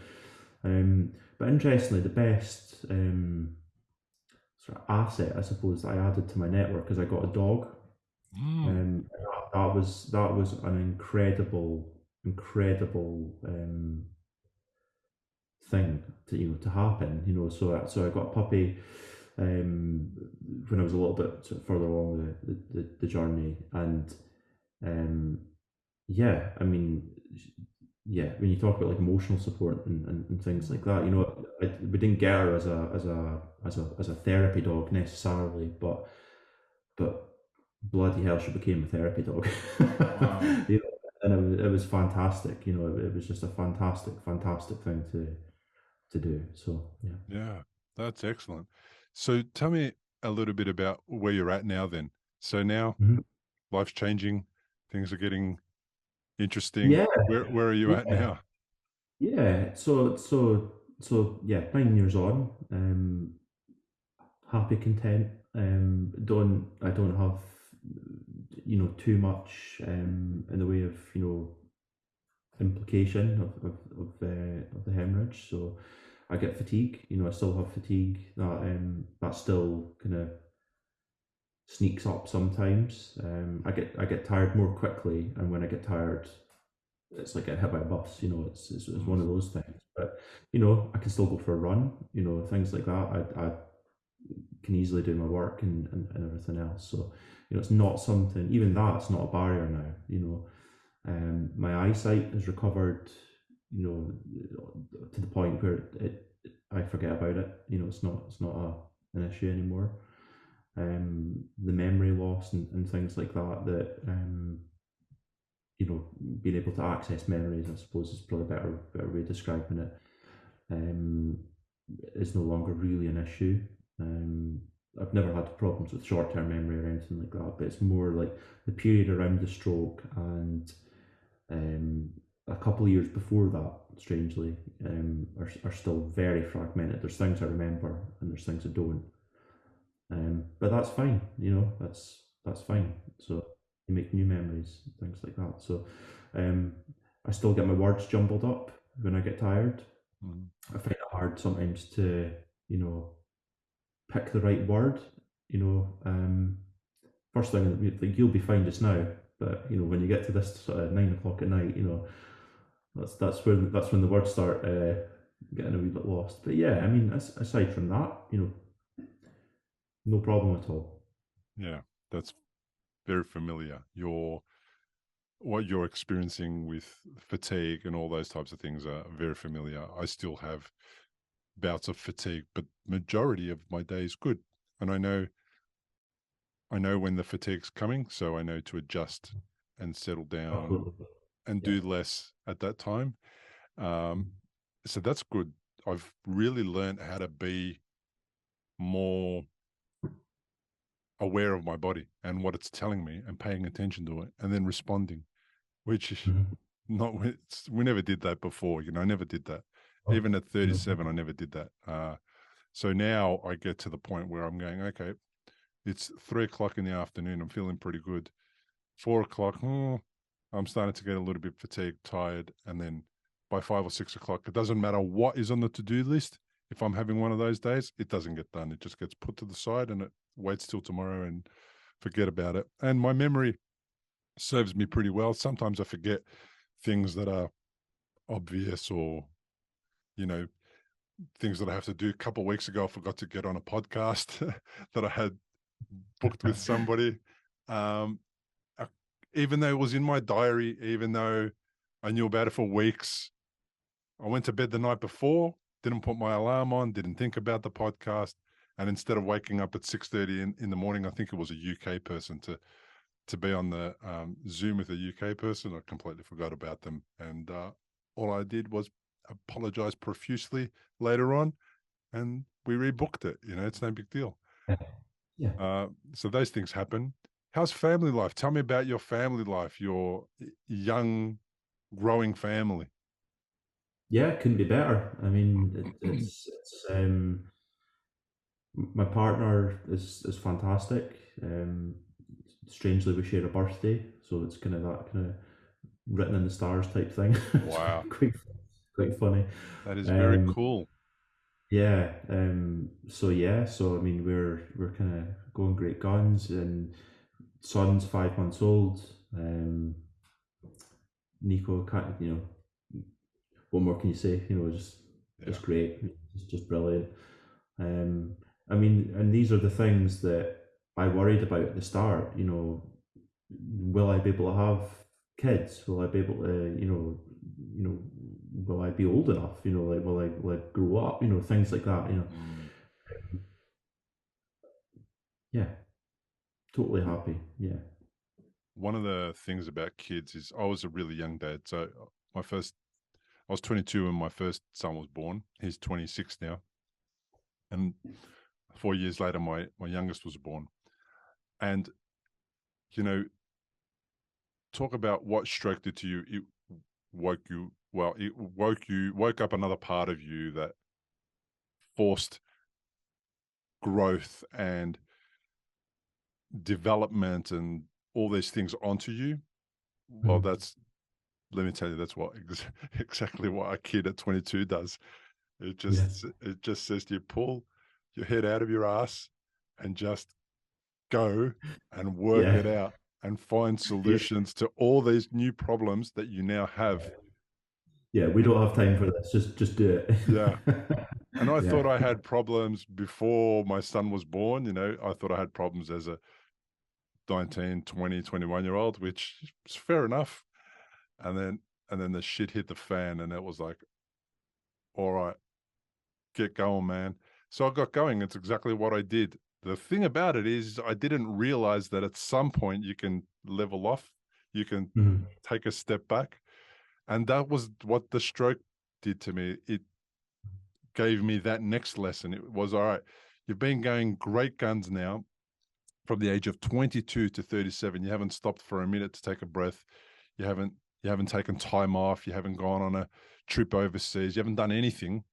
but interestingly, the best sort of asset, I suppose, that I added to my network is I got a dog. Mm. That was an incredible thing to happen. So I got a puppy um, when I was a little bit sort of further along the journey, and um, yeah, I mean, yeah, when you talk about like emotional support and things like that, we didn't get her as a therapy dog necessarily, but bloody hell, she became a therapy dog. Wow. And it was fantastic. It was just a fantastic thing to do. So yeah. Yeah, that's excellent. So tell me a little bit about where you're at now then. So now Mhm. life's changing, things are getting interesting. Yeah, Where are you at yeah, now? yeah. So yeah, 9 years on. Happy, content. I don't have too much in the way of implication of the hemorrhage. So I get fatigue. I still have fatigue that still kind of sneaks up sometimes. I get tired more quickly, and when I get tired, it's like getting hit by a bus. It's Mm. one of those things. But I can still go for a run. Things like that. I can easily do my work and everything else. So it's not something. Even that's not a barrier now. My eyesight has recovered. To the point where I forget about it. It's not an issue anymore. The memory loss and things like that being able to access memories, I suppose, is probably a better way of describing it. Um, is no longer really an issue. Um, I've never had problems with short-term memory or anything like that, but it's more like the period around the stroke and um, a couple of years before that, strangely, are still very fragmented. There's things I remember and there's things I don't. But that's fine, that's fine. So you make new memories, things like that. So um, I still get my words jumbled up when I get tired. Mm. I find it hard sometimes to, you know, pick the right word. First thing, like, you'll be fine just now, but when you get to this sort of 9 o'clock at night, that's when the words start getting a wee bit lost. But yeah, I mean, aside from that, no problem at all. Yeah, that's very familiar. What you're experiencing with fatigue and all those types of things are very familiar. I still have bouts of fatigue, but majority of my day is good. And I know when the fatigue's coming, so I know to adjust and settle down Absolutely. and Yeah. do less at that time. Um, so that's good. I've really learned how to be more aware of my body and what it's telling me and paying attention to it and then responding, which is Mhm. not, we never did that before. I never did that. Oh, Even at no. 37, I never did that. So now I get to the point where I'm going, okay, it's 3 o'clock in the afternoon. I'm feeling pretty good. 4 o'clock, I'm starting to get a little bit fatigued, tired. And then by 5 or 6 o'clock, it doesn't matter what is on the to-do list. If I'm having one of those days, it doesn't get done. It just gets put to the side and it waits till tomorrow and forget about it. And my memory serves me pretty well. Sometimes I forget things that are obvious or, you know, things that I have to do. A couple of weeks ago, I forgot to get on a podcast that I had booked with somebody. Um, Even though it was in my diary, even though I knew about it for weeks, I went to bed the night before, didn't put my alarm on, didn't think about the podcast, And instead of waking up at 6:30 in the morning, I think it was a UK person to be on the Zoom with a UK person. I completely forgot about them. And all I did was apologize profusely later on, and we rebooked it. It's no big deal. Yeah. So those things happen. How's family life? Tell me about your family life, your young, growing family. Yeah, couldn't be better. I mean, it's my partner is fantastic. Strangely, we share a birthday, so it's kind of that kind of written in the stars type thing. It's Wow, quite funny. that is very Um, cool. yeah. So yeah. So I mean, we're kind of going great guns, and son's 5 months old. Nico, can't what more can you say? Yeah. Just great, just brilliant. Um, I mean, and these are the things that I worried about at the start. Will I be able to have kids? Will I be able to, will I be old enough? Like will I grow up? Things like that. Mm. Yeah, totally happy. Yeah. One of the things about kids is I was a really young dad. So I was 22 when my first son was born. He's 26 now. And 4 years later, my youngest was born. And, you know, talk about what stroke did to you. It woke up another part of you that forced growth and development and all these things onto you. Well, Mhm. let me tell you, that's exactly what a kid at 22 does. Yeah. It just says to you, pull your head out of your ass and just go and work Yeah. it out and find Yeah. solutions to all these new problems that you now have. Yeah. We don't have time for this. Just do it. Yeah. And I Yeah. thought I had problems before my son was born. I thought I had problems as a 19, 20, 21-year old, which is fair enough. And then the shit hit the fan, and it was like, all right, get going, man. So I got going. It's exactly what I did. The thing about it is I didn't realize that at some point you can level off, you can Mhm. take a step back. And that was what the stroke did to me. It gave me that next lesson. It was, all right, you've been going great guns now from the age of 22 to 37. You haven't stopped for a minute to take a breath. You haven't taken time off. You haven't gone on a trip overseas. You haven't done anything.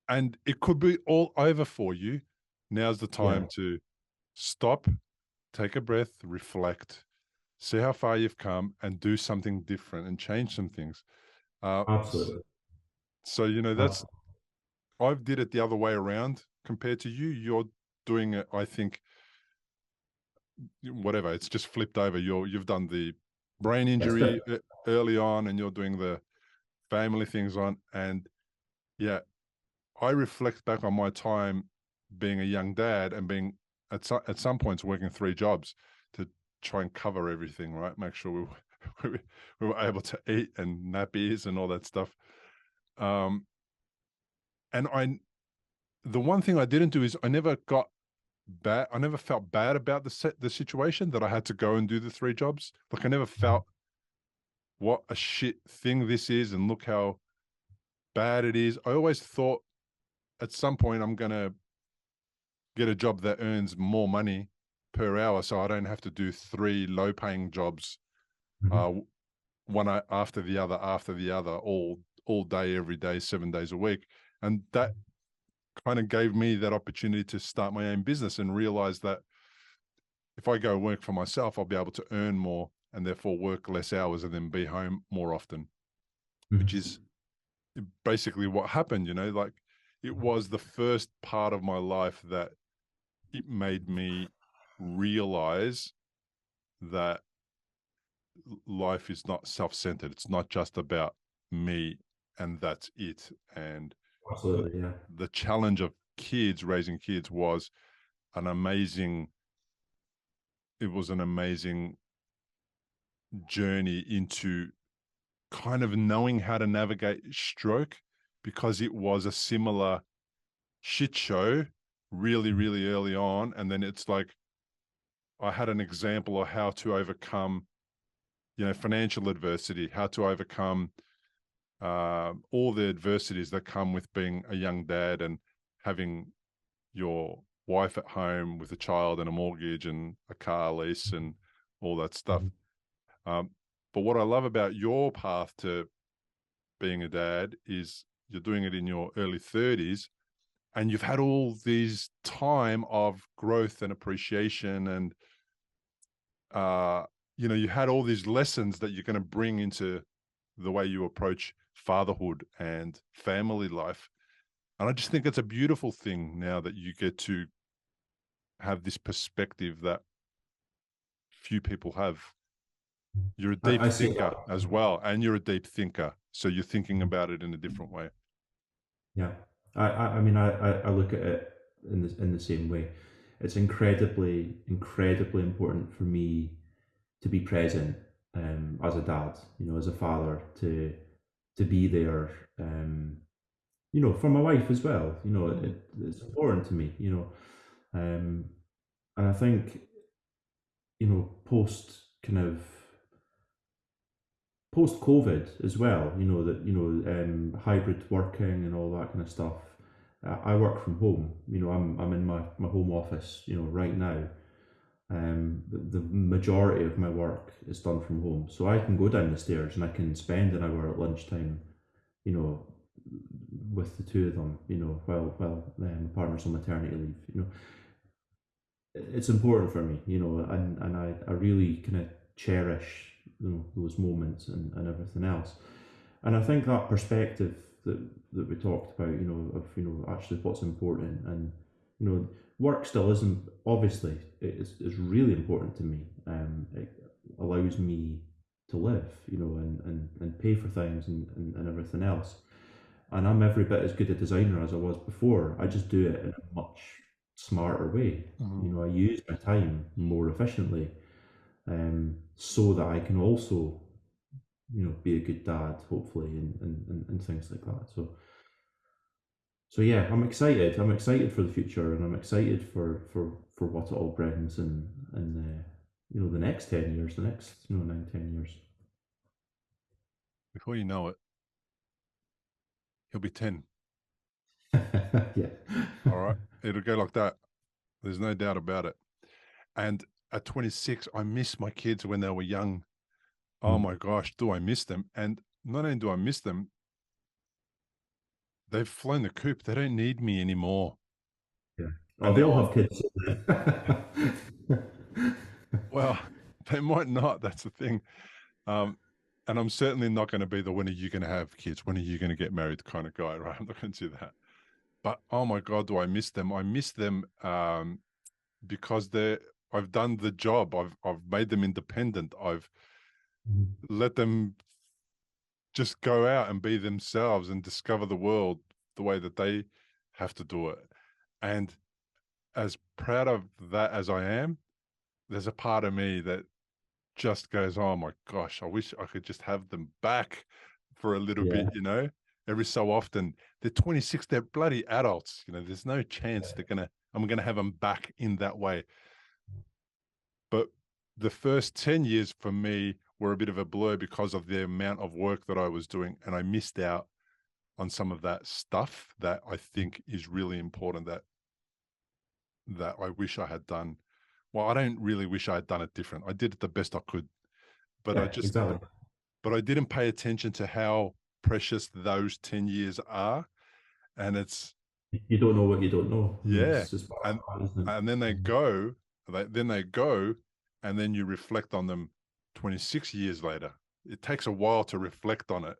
And it could be all over for you. Now's the Yeah. time to stop, take a breath, reflect, see how far you've come, and do something different and change some things. Uh, Absolutely. so that's Absolutely. I did it the other way around compared to you. You're doing it, I think, whatever. It's just flipped over. You've done the brain That's injury it. early on, and you're doing the family things on. And yeah, I reflect back on my time being a young dad and being at some points working 3 jobs to try and cover everything, right? Make sure we were able to eat and nappies and all that stuff. Um, and the one thing I didn't do is I never got bad. I never felt bad about the situation that I had to go and do the 3 jobs. Like I never felt what a shit thing this is and look how bad it is. I always thought at some point I'm going to get a job that earns more money per hour so I don't have to do 3 low-paying jobs uh, Mhm. after the other all day, every day, 7 days a week. And that kind of gave me that opportunity to start my own business and realize that if I go work for myself, I'll be able to earn more and therefore work less hours and then be home more often, which Mhm. is basically what happened. Like it was the first part of my life that it made me realize that life is not self-centered. It's not just about me and that's it. And the, Absolutely. Yeah. the challenge of raising kids an amazing, it was an amazing journey into kind of knowing how to navigate stroke because it was a similar shit show really, really early on. And then it's like I had an example of how to overcome, financial adversity, how to overcome all the adversities that come with being a young dad and having your wife at home with a child and a mortgage and a car lease and all that stuff. Mhm. Um, but what I love about your path to being a dad is you're doing it in your early 30s and you've had all these time of growth and appreciation and uh, you had all these lessons that you're going to bring into the way you approach fatherhood and family life. And I just think it's a beautiful thing now that you get to have this perspective that few people have. You're a deep I see thinker that. as well, and you're a deep thinker. So you're thinking about it in a different way. Yeah, I mean, I look at it in the same way. It's incredibly important for me to be present, as a dad, as a father, to be there, for my wife as well. It's important to me, and I think, post COVID as well, that, hybrid working and all that kind of stuff. I work from home. I'm in my home office, right now. The majority of my work is done from home, so I can go down the stairs and I can spend an hour at lunchtime, you know, with the two of them, while my partner's on maternity leave. It's important for me, and I really kind of cherish, those moments and everything else. And I think that perspective that we talked about, of, actually what's important, and, work still isn't, obviously is really important to me. It allows me to live, and pay for things, and everything else. And I'm every bit as good a designer as I was before. I just do it in a much smarter way. Mhm. I use my time more efficiently, so that I can also, be a good dad, hopefully, and things like that. So yeah, I'm excited. I'm excited for the future, and I'm excited for what it all brings, and the next 10 years, the next 9, 10 years. Before you know it, he'll be 10. Yeah. All right. It'll go like that. There's no doubt about it. And at 26, I miss my kids when they were young. Oh Mm, my gosh, do I miss them? And not only do I miss them, they've flown the coop. They don't need me anymore. yeah. Oh, And they they're all on. have kids. Well, they might not. That's the thing. Um, and I'm certainly not going to be the when are you going to have kids? When are you going to get married kind of guy, right? I'm not going to do that. But oh my God, do I miss them? I miss them because I've done the job. I've made them independent. I've Mhm. let them just go out and be themselves and discover the world the way that they have to do it. And as proud of that as I am, there's a part of me that just goes, oh my gosh, I wish I could just have them back for a little Yeah. bit. Every so often. They're 26, they're bloody adults. There's no chance I'm gonna have them back in that way. But the first 10 years for me were a bit of a blur because of the amount of work that I was doing. And I missed out on some of that stuff that I think is really important that I wish I had done. Well, I don't really wish I had done it different. I did it the best I could, but Yeah, exactly. I didn't pay attention to how precious those 10 years are. And it's, You don't know what you don't know. I mean, yeah. it's just part And, of that, isn't it? and then they go, and then you reflect on them 26 years later. It takes a while to reflect on it.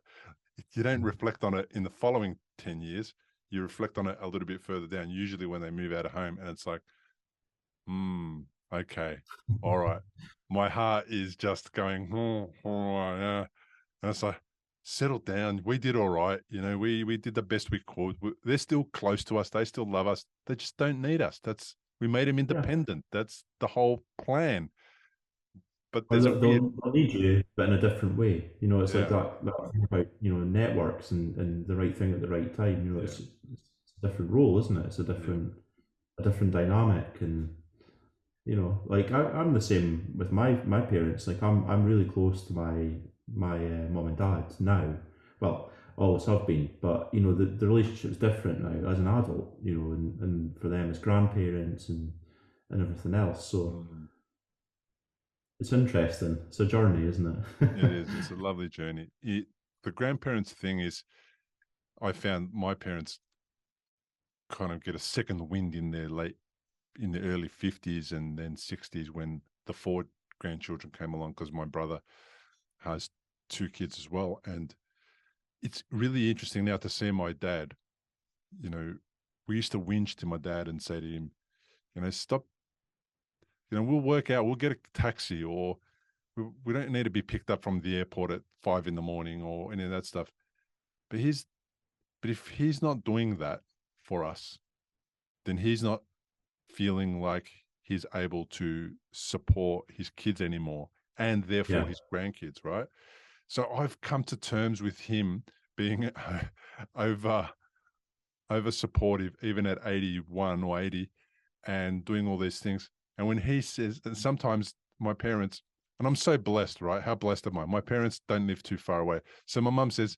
You don't reflect on it in the following 10 years. You reflect on it a little bit further down, usually when they move out of home. And it's like, okay, all right. My heart is just going, yeah. And it's like, settle down. We did all right. We did the best we could. They're still close to us. They still love us. They just don't need us. We made them Yeah. independent. That's the whole plan. But Or there's a weird, they'll need you, but in a different way. It's like yeah, that thing about, networks and the right thing at the right time. yeah, It's a different role, isn't it? It's a yeah. different a different dynamic. And like I'm the same with my parents. Like I'm really close to my mom and dad now. Well, always have been, but the relationship's different now as an adult. And for them as grandparents and everything else. So Mm. it's interesting. It's a journey, isn't it? It is. It's a lovely journey. The grandparents thing is, I found my parents kind of get a second wind in the early 50s and then 60s when the four grandchildren came along, because my brother has two kids as well. And it's really interesting now to see my dad. We used to whinge to my dad and say to him, stop, we'll work out, we'll get a taxi, or we don't need to be picked up from the airport at 5 in the morning or any of that stuff. But if he's not doing that for us, then he's not feeling like he's able to support his kids anymore, and therefore Yeah. his grandkids, right? So I've come to terms with him being over supportive, even at 81 or 80, and doing all these things. And when he says, and sometimes my parents, and I'm so blessed, right? How blessed am I? My parents don't live too far away. So my mum says,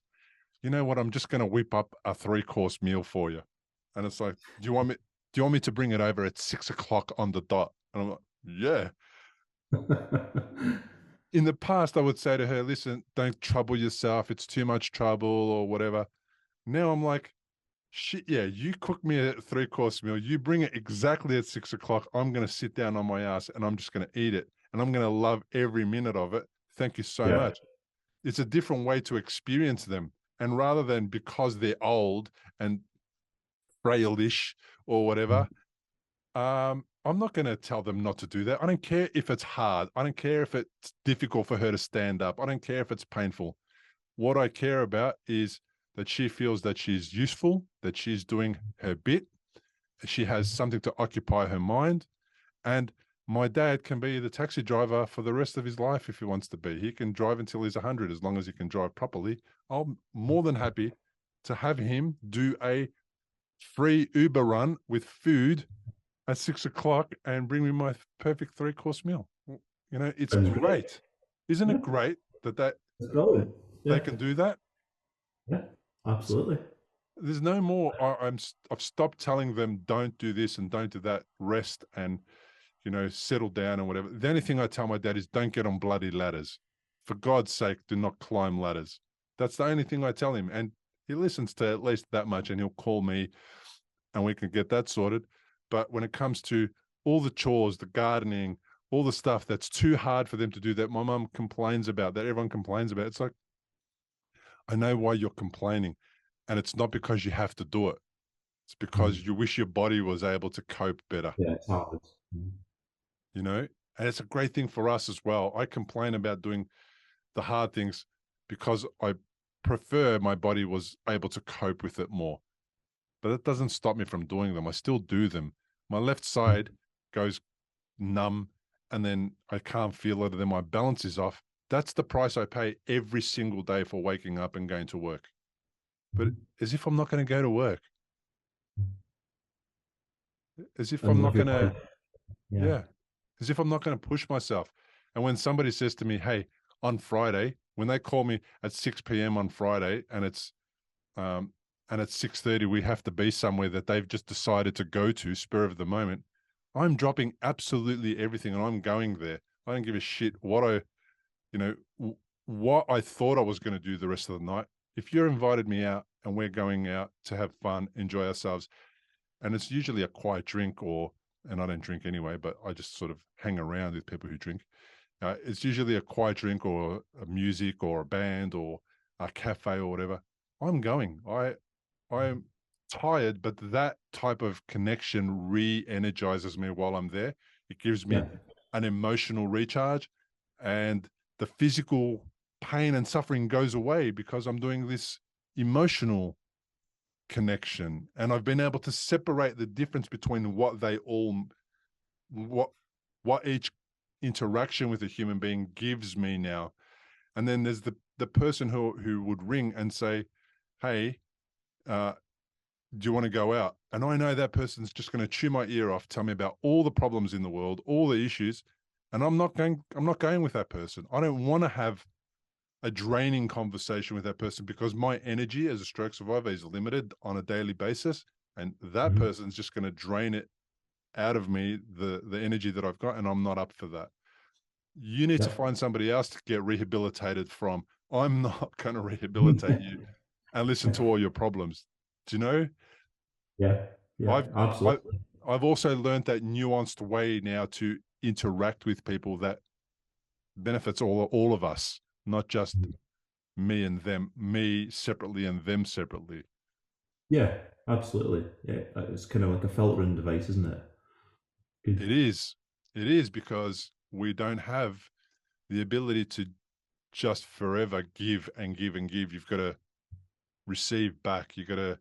you know what? I'm just going to whip up a 3-course meal for you. And it's like, do you want me to bring it over at 6 o'clock on the dot? And I'm like, yeah. In the past, I would say to her, listen, don't trouble yourself. It's too much trouble or whatever. Now I'm like, shit, yeah, you cook me a 3-course meal. You bring it exactly at 6 o'clock. I'm going to sit down on my ass and I'm just going to eat it. And I'm going to love every minute of it. Thank you so Yeah. much. It's a different way to experience them. And rather than because they're old and frailish or whatever, I'm not going to tell them not to do that. I don't care if it's hard. I don't care if it's difficult for her to stand up. I don't care if it's painful. What I care about is that she feels that she's useful, that she's doing her bit, she has something to occupy her mind, and my dad can be the taxi driver for the rest of his life if he wants to be. He can drive until he's 100 as long as he can drive properly. I'm more than happy to have him do a free Uber run with food at 6 o'clock and bring me my perfect 3-course meal. It's Sounds great. great. Isn't Yeah. it great that It's brilliant. they Yeah. can do that? Yeah. Absolutely. There's no more. I've stopped telling them don't do this and don't do that. Rest and settle down and whatever. The only thing I tell my dad is don't get on bloody ladders. For God's sake, do not climb ladders. That's the only thing I tell him, and he listens to at least that much, and he'll call me, and we can get that sorted. But when it comes to all the chores, the gardening, all the stuff that's too hard for them to do, that my mum complains about, that everyone complains about, it's like, I know why you're complaining. And it's not because you have to do it. It's because Mm. you wish your body was able to cope better, Yeah, it's hard. Mm. you know? And it's a great thing for us as well. I complain about doing the hard things because I prefer my body was able to cope with it more. But that doesn't stop me from doing them. I still do them. My left side goes numb and then I can't feel it. And then my balance is off. That's the price I pay every single day for waking up and going to work. But as if I'm not going to go to work, as if I'm And not live your going to, life. Yeah. yeah, as if I'm not going to push myself. And when somebody says to me, hey, on Friday, when they call me at 6 p.m. on Friday um, and at 6:30, we have to be somewhere that they've just decided to go to, spur of the moment, I'm dropping absolutely everything and I'm going there. I don't give a shit what I thought I was going to do the rest of the night. If you're invited me out and we're going out to have fun, enjoy ourselves, and it's usually a quiet drink and I don't drink anyway, but I just sort of hang around with people who drink. It's usually a quiet drink or a music or a band or a cafe or whatever. I'm going. I'm tired, but that type of connection re-energizes me while I'm there. It gives me Yeah. an emotional recharge, and the physical pain and suffering goes away because I'm doing this emotional connection, and I've been able to separate the difference between what each interaction with a human being gives me now. And then there's the person who would ring and say, hey, do you want to go out? And I know that person's just going to chew my ear off, tell me about all the problems in the world, all the issues, and I'm not going with that person. I don't want to have a draining conversation with that person because my energy as a stroke survivor is limited on a daily basis, and that Mhm. person's just going to drain it out of me, the energy that I've got, and I'm not up for that. You need to Yep. find somebody else to get rehabilitated from. I'm not going to rehabilitate you and listen to all your problems. Do you know? Yeah, yeah, I've I, absolutely. I've also learned that nuanced way now to interact with people that benefits all of us, not just me and them, me separately and them separately. Yeah, absolutely. Yeah, it's kind of like a filtering device, isn't it? Good. It is. It is because we don't have the ability to just forever give and give and give. You've got to receive back. You've got to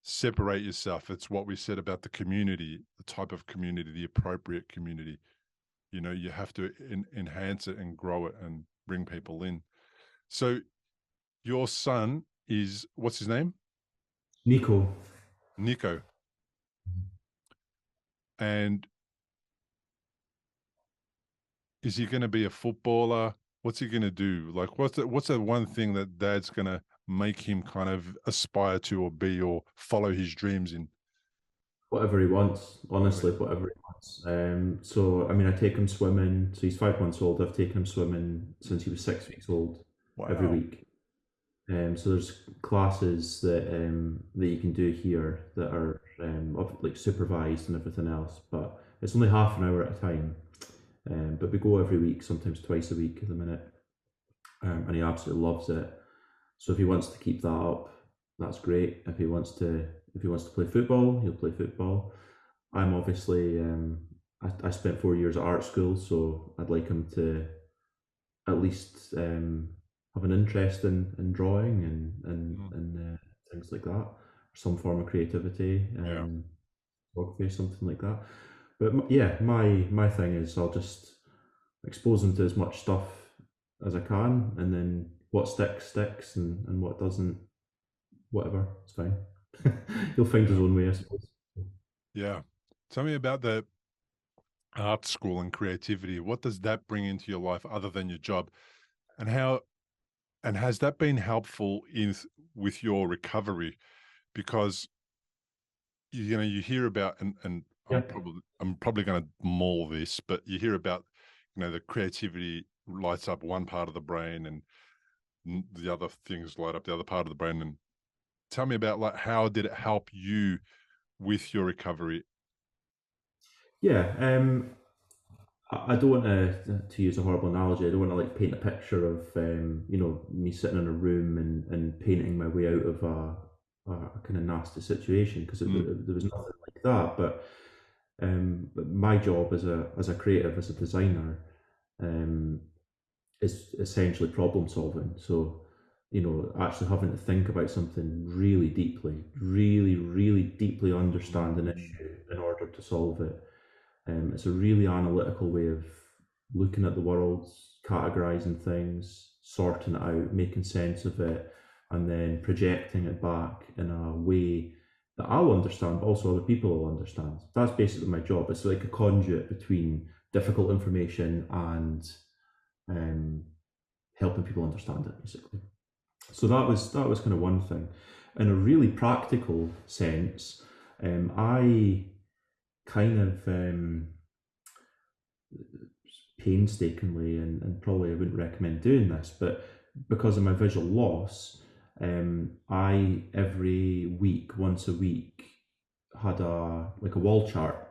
separate yourself. It's what we said about the community, the type of community, the appropriate community. You have to enhance it and grow it and bring people in. So your son is, what's his name? Nico. Nico. And is he going to be a footballer? What's he going to do? Like, what's the one thing that dad's going to make him kind of aspire to or be or follow his dreams in? Whatever he wants, Whatever. honestly, whatever he wants. So, I mean, I take him swimming. So he's 5 months old. I've taken him swimming since he was 6 weeks old every Wow. week. So there's classes that you can do here that are like supervised and everything else, but it's only half an hour at a time. But we go every week, sometimes twice a week at the minute, and he absolutely loves it. So if he wants to keep that up, that's great. If he wants to play football, he'll play football. I'm obviously I spent 4 years at art school, so I'd like him to at least have an interest in drawing Mm. and things like that, some form of creativity, Yeah. photography, something like that. But yeah, my thing is I'll just expose him to as much stuff as I can, and then what sticks sticks, and what doesn't, whatever, it's fine. He'll find his Yeah. own way, I suppose. Yeah. Tell me about the art school and creativity. What does that bring into your life other than your job? And has that been helpful with your recovery? Because you hear about, and Yeah. I'm probably going to maul this, but you hear about, the creativity lights up one part of the brain and the other things light up the other part of the brain. And tell me about, like, how did it help you with your recovery? Yeah, I don't want to use a horrible analogy. I don't want to like paint a picture of me sitting in a room and painting my way out of a kind of nasty situation, because Mm, there was nothing like that. But my job as a creative, as a designer, um, is essentially problem solving. So actually having to think about something really deeply, really, really deeply understand an mm, issue in order to solve it. It's a really analytical way of looking at the world, categorizing things, sorting it out, making sense of it, and then projecting it back in a way that I'll understand, but also other people will understand. That's basically my job. It's like a conduit between difficult information and um, helping people understand it, basically. So that was kind of one thing. In a really practical sense, I kind of painstakingly, and probably I wouldn't recommend doing this, but because of my visual loss, I every week, once a week, had a wall chart,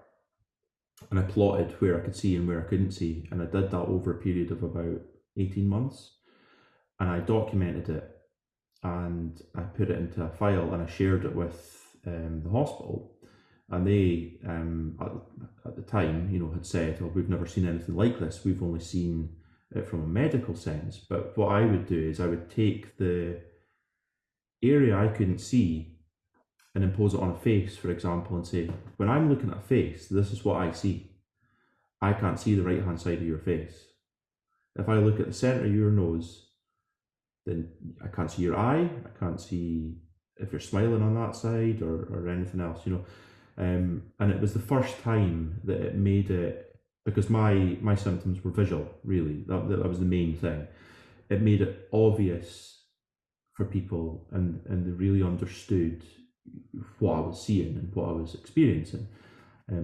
and I plotted where I could see and where I couldn't see, and I did that over a period of about 18 months, and I documented it, and I put it into a file, and I shared it with the hospital, and they at the time, had said, "Well, we've never seen anything like this. We've only seen it from a medical sense." But what I would do is I would take the area I couldn't see and impose it on a face, for example, and say, "When I'm looking at a face, this is what I see. I can't see the right hand side of your face. If I look at the center of your nose, then I can't see your eye. I can't see if you're smiling on that side or anything else. And it was the first time that it made it, because my symptoms were visual, really. That was the main thing. It made it obvious for people, and they really understood what I was seeing and what I was experiencing.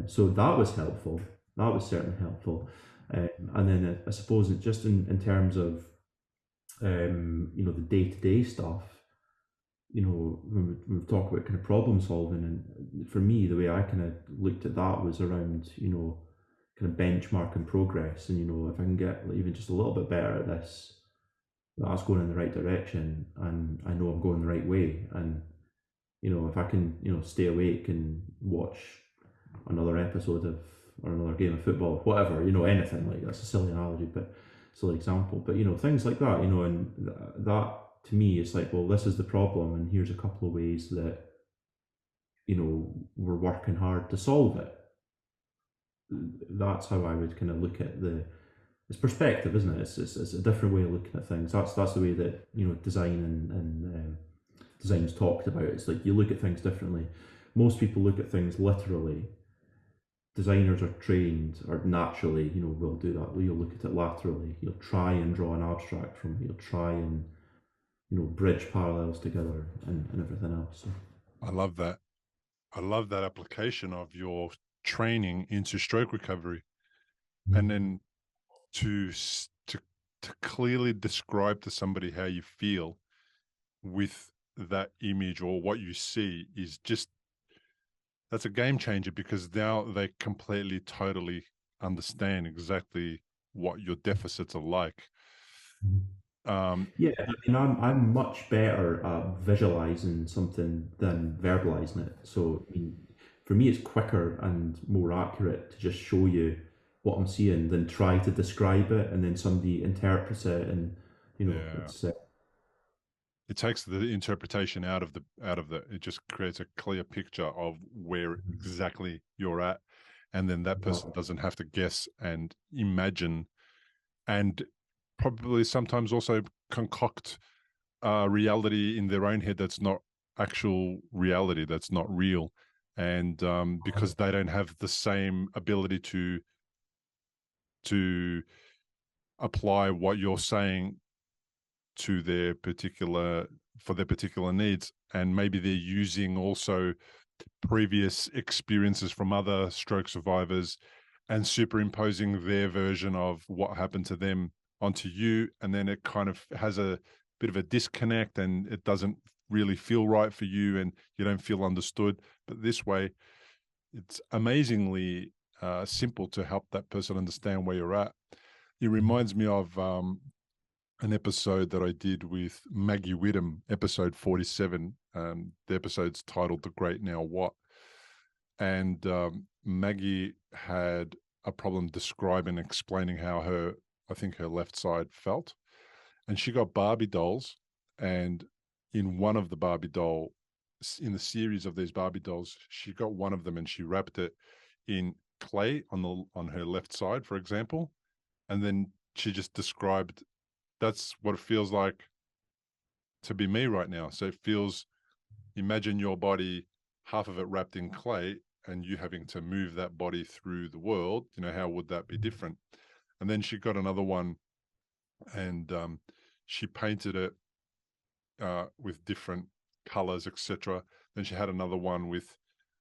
So that was helpful. That was certainly helpful. And then I suppose it just in terms of the day to day stuff, when we talk about kind of problem solving, and for me, the way I kind of looked at that was around, kind of benchmarking progress. And, if I can get even just a little bit better at this, that's going in the right direction, and I know I'm going the right way. And, if I can, stay awake and watch another episode of, or another game of football, whatever, anything, like, that's a silly analogy, but silly example, but things like that, and that to me is like, well, this is the problem, and here's a couple of ways that we're working hard to solve it. That's how I would kind of look at it's perspective, isn't it? It's a different way of looking at things. That's the way that design and design's talked about. It's like you look at things differently. Most people look at things literally. Designers are trained, or naturally, will do that. You'll look at it laterally. You'll try and draw an abstract from it. You'll try and bridge parallels together, and everything else. So. I love that. I love that application of your training into stroke recovery, and then to clearly describe to somebody how you feel with that image or what you see is just, that's a game changer, because now they completely, totally understand exactly what your deficits are like. Yeah, I mean, I'm much better at visualizing something than verbalizing it. So, I mean, for me, it's quicker and more accurate to just show you what I'm seeing than try to describe it and then somebody interprets it, and it's it takes the interpretation out of the it just creates a clear picture of where exactly you're at, and then that person doesn't have to guess and imagine, and probably sometimes also concoct reality in their own head that's not actual reality, that's not real, and because they don't have the same ability to apply what you're saying to their particular needs, and maybe they're using also previous experiences from other stroke survivors and superimposing their version of what happened to them onto you, and then it kind of has a bit of a disconnect and it doesn't really feel right for you and you don't feel understood. But this way, it's amazingly simple to help that person understand where you're at. It reminds me of an episode that I did with Maggie Whittam, episode 47. The episode's titled "The Great Now What," and Maggie had a problem describing, explaining how I think her left side felt, and she got Barbie dolls, and in one of the Barbie doll, in the series of these Barbie dolls, she got one of them and she wrapped it in clay on her left side, for example, and then she just described, that's what it feels like to be me right now. So it feels, imagine your body, half of it wrapped in clay, and you having to move that body through the world. How would that be different? And then she got another one, and she painted it with different colors, etc. Then she had another one with,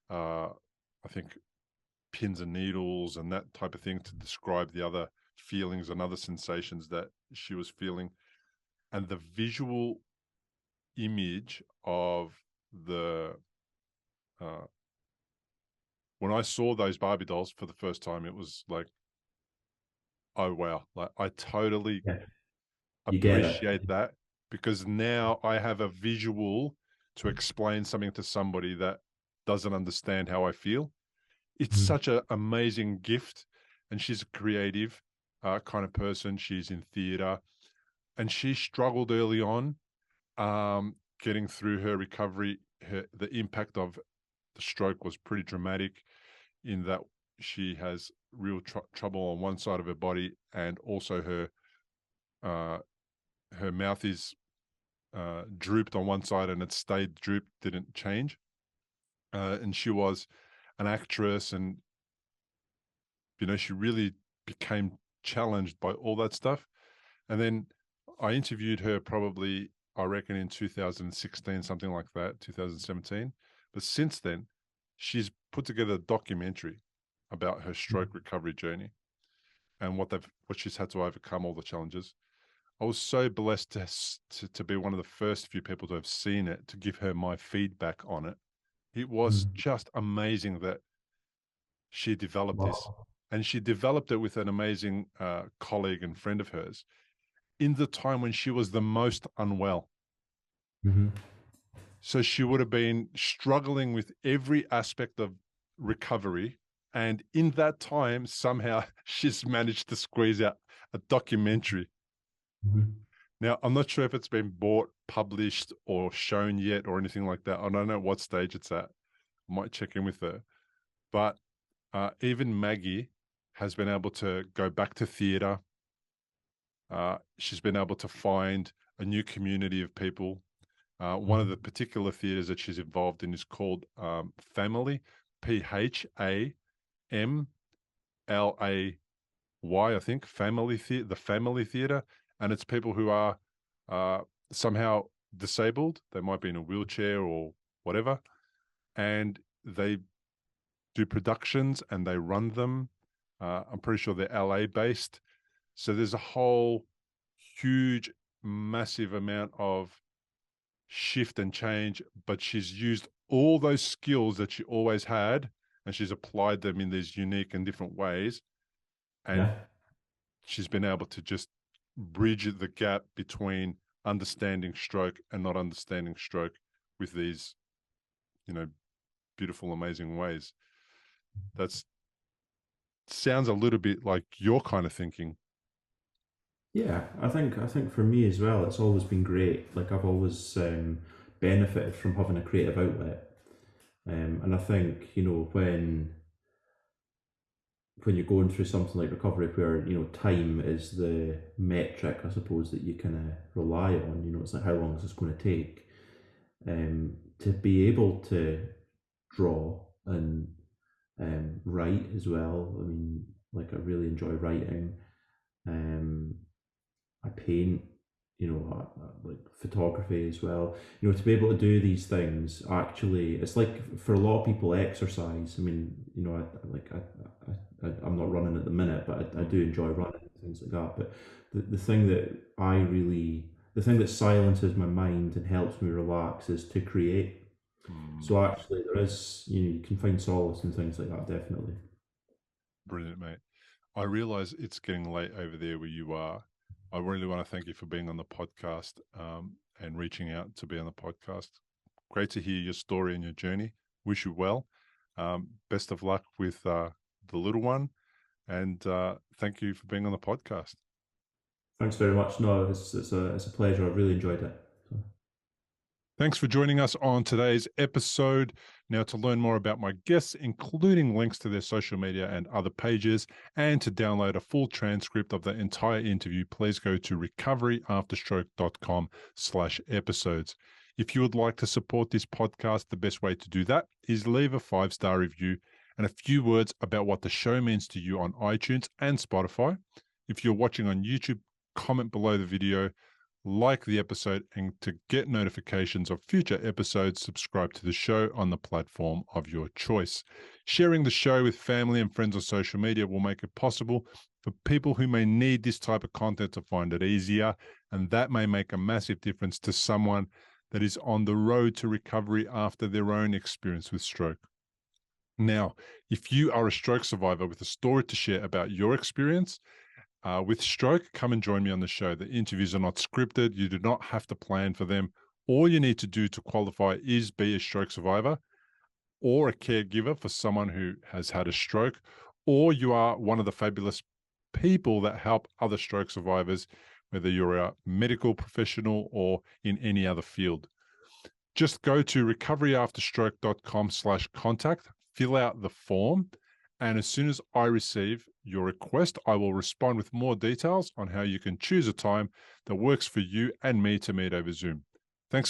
I think, pins and needles and that type of thing to describe the other feelings and other sensations that she was feeling. And the visual image of when I saw those Barbie dolls for the first time, it was like, oh wow, like I totally you get it. appreciate that, because now I have a visual to explain something to somebody that doesn't understand how I feel. It's such an amazing gift. And she's a creative kind of person. She's in theater, and she struggled early on getting through her recovery. The impact of the stroke was pretty dramatic, in that she has real trouble on one side of her body, and also her mouth is drooped on one side, and it stayed drooped, didn't change. And she was an actress, and she really became challenged by all that stuff. And then I interviewed her probably, I reckon, in 2016, something like that, 2017. But since then, she's put together a documentary about her stroke recovery journey and what she's had to overcome, all the challenges. I was so blessed to be one of the first few people to have seen it, to give her my feedback on it. It was just amazing that she developed this. Wow. And she developed it with an amazing colleague and friend of hers in the time when she was the most unwell. Mm-hmm. So she would have been struggling with every aspect of recovery. And in that time, somehow she's managed to squeeze out a documentary. Mm-hmm. Now, I'm not sure if it's been bought, published, or shown yet or anything like that. I don't know what stage it's at. I might check in with her. But even Maggie has been able to go back to theatre. She's been able to find a new community of people. One of the particular theatres that she's involved in is called Family, Phamlay, I think, Family Theatre, the Family Theatre. And it's people who are somehow disabled. They might be in a wheelchair or whatever. And they do productions and they run them. I'm pretty sure they're LA based. So there's a whole huge, massive amount of shift and change, but she's used all those skills that she always had and she's applied them in these unique and different ways. And she's been able to just bridge the gap between understanding stroke and not understanding stroke with these, beautiful, amazing ways. That sounds a little bit like your kind of thinking. Yeah, I think for me as well, it's always been great. Like I've always benefited from having a creative outlet, and I think when you're going through something like recovery, where time is the metric, I suppose, that you kind of rely on. It's like, how long is this going to take? To be able to draw and write as well. I mean, like I really enjoy writing. I paint, like photography as well. To be able to do these things, actually, it's like for a lot of people, exercise. I mean, I'm not running at the minute, but I do enjoy running and things like that. But the thing the thing that silences my mind and helps me relax is to create. So actually, there is, you can find solace in things like that, definitely. Brilliant, mate. I realize it's getting late over there where you are. I really want to thank you for being on the podcast and reaching out to be on the podcast. Great to hear your story and your journey. Wish you well. Best of luck with the little one. And thank you for being on the podcast. Thanks very much. No, it's a pleasure. I've really enjoyed it. So. Thanks for joining us on today's episode. Now, to learn more about my guests, including links to their social media and other pages, and to download a full transcript of the entire interview, please go to recoveryafterstroke.com/episodes. If you would like to support this podcast, the best way to do that is leave a 5-star review and a few words about what the show means to you on iTunes and Spotify. If you're watching on YouTube, comment below the video, like the episode, and to get notifications of future episodes, subscribe to the show on the platform of your choice. Sharing the show with family and friends on social media will make it possible for people who may need this type of content to find it easier, and that may make a massive difference to someone that is on the road to recovery after their own experience with stroke. Now, if you are a stroke survivor with a story to share about your experience with stroke, come and join me on the show. The interviews are not scripted. You do not have to plan for them. All you need to do to qualify is be a stroke survivor or a caregiver for someone who has had a stroke, or you are one of the fabulous people that help other stroke survivors, whether you're a medical professional or in any other field. Just go to recoveryafterstroke.com/contact, fill out the form, and as soon as I receive your request, I will respond with more details on how you can choose a time that works for you and me to meet over Zoom. Thanks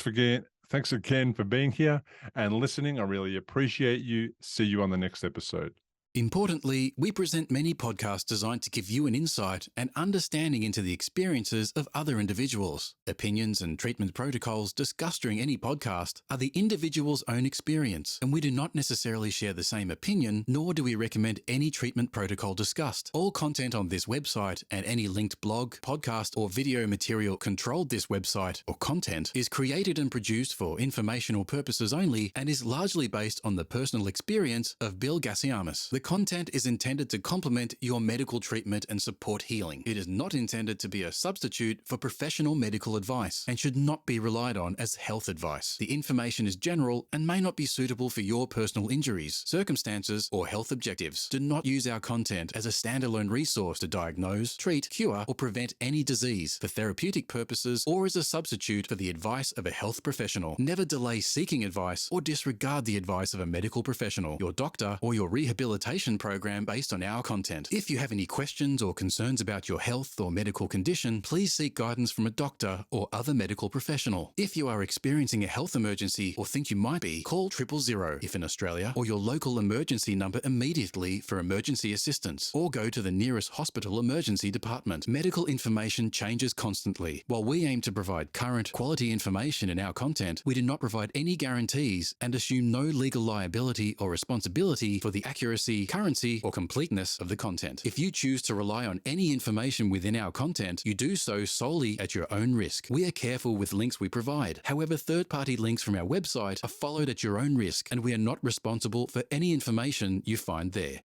Thanks again for being here and listening. I really appreciate you. See you on the next episode. Importantly, we present many podcasts designed to give you an insight and understanding into the experiences of other individuals. Opinions and treatment protocols discussed during any podcast are the individual's own experience, and we do not necessarily share the same opinion, nor do we recommend any treatment protocol discussed. All content on this website and any linked blog, podcast, or video material controlled this website or content is created and produced for informational purposes only and is largely based on the personal experience of Bill Gassiamis. The content is intended to complement your medical treatment and support healing. It is not intended to be a substitute for professional medical advice and should not be relied on as health advice. The information is general and may not be suitable for your personal injuries, circumstances, or health objectives. Do not use our content as a standalone resource to diagnose, treat, cure, or prevent any disease for therapeutic purposes or as a substitute for the advice of a health professional. Never delay seeking advice or disregard the advice of a medical professional, your doctor, or your rehabilitation program based on our content. If you have any questions or concerns about your health or medical condition, please seek guidance from a doctor or other medical professional. If you are experiencing a health emergency or think you might be, call 000 if in Australia, or your local emergency number immediately for emergency assistance, or go to the nearest hospital emergency department. Medical information changes constantly. While we aim to provide current, quality information in our content, we do not provide any guarantees and assume no legal liability or responsibility for the accuracy, currency, or completeness of the content. If you choose to rely on any information within our content, you do so solely at your own risk. We are careful with links we provide. However, third-party links from our website are followed at your own risk, and we are not responsible for any information you find there.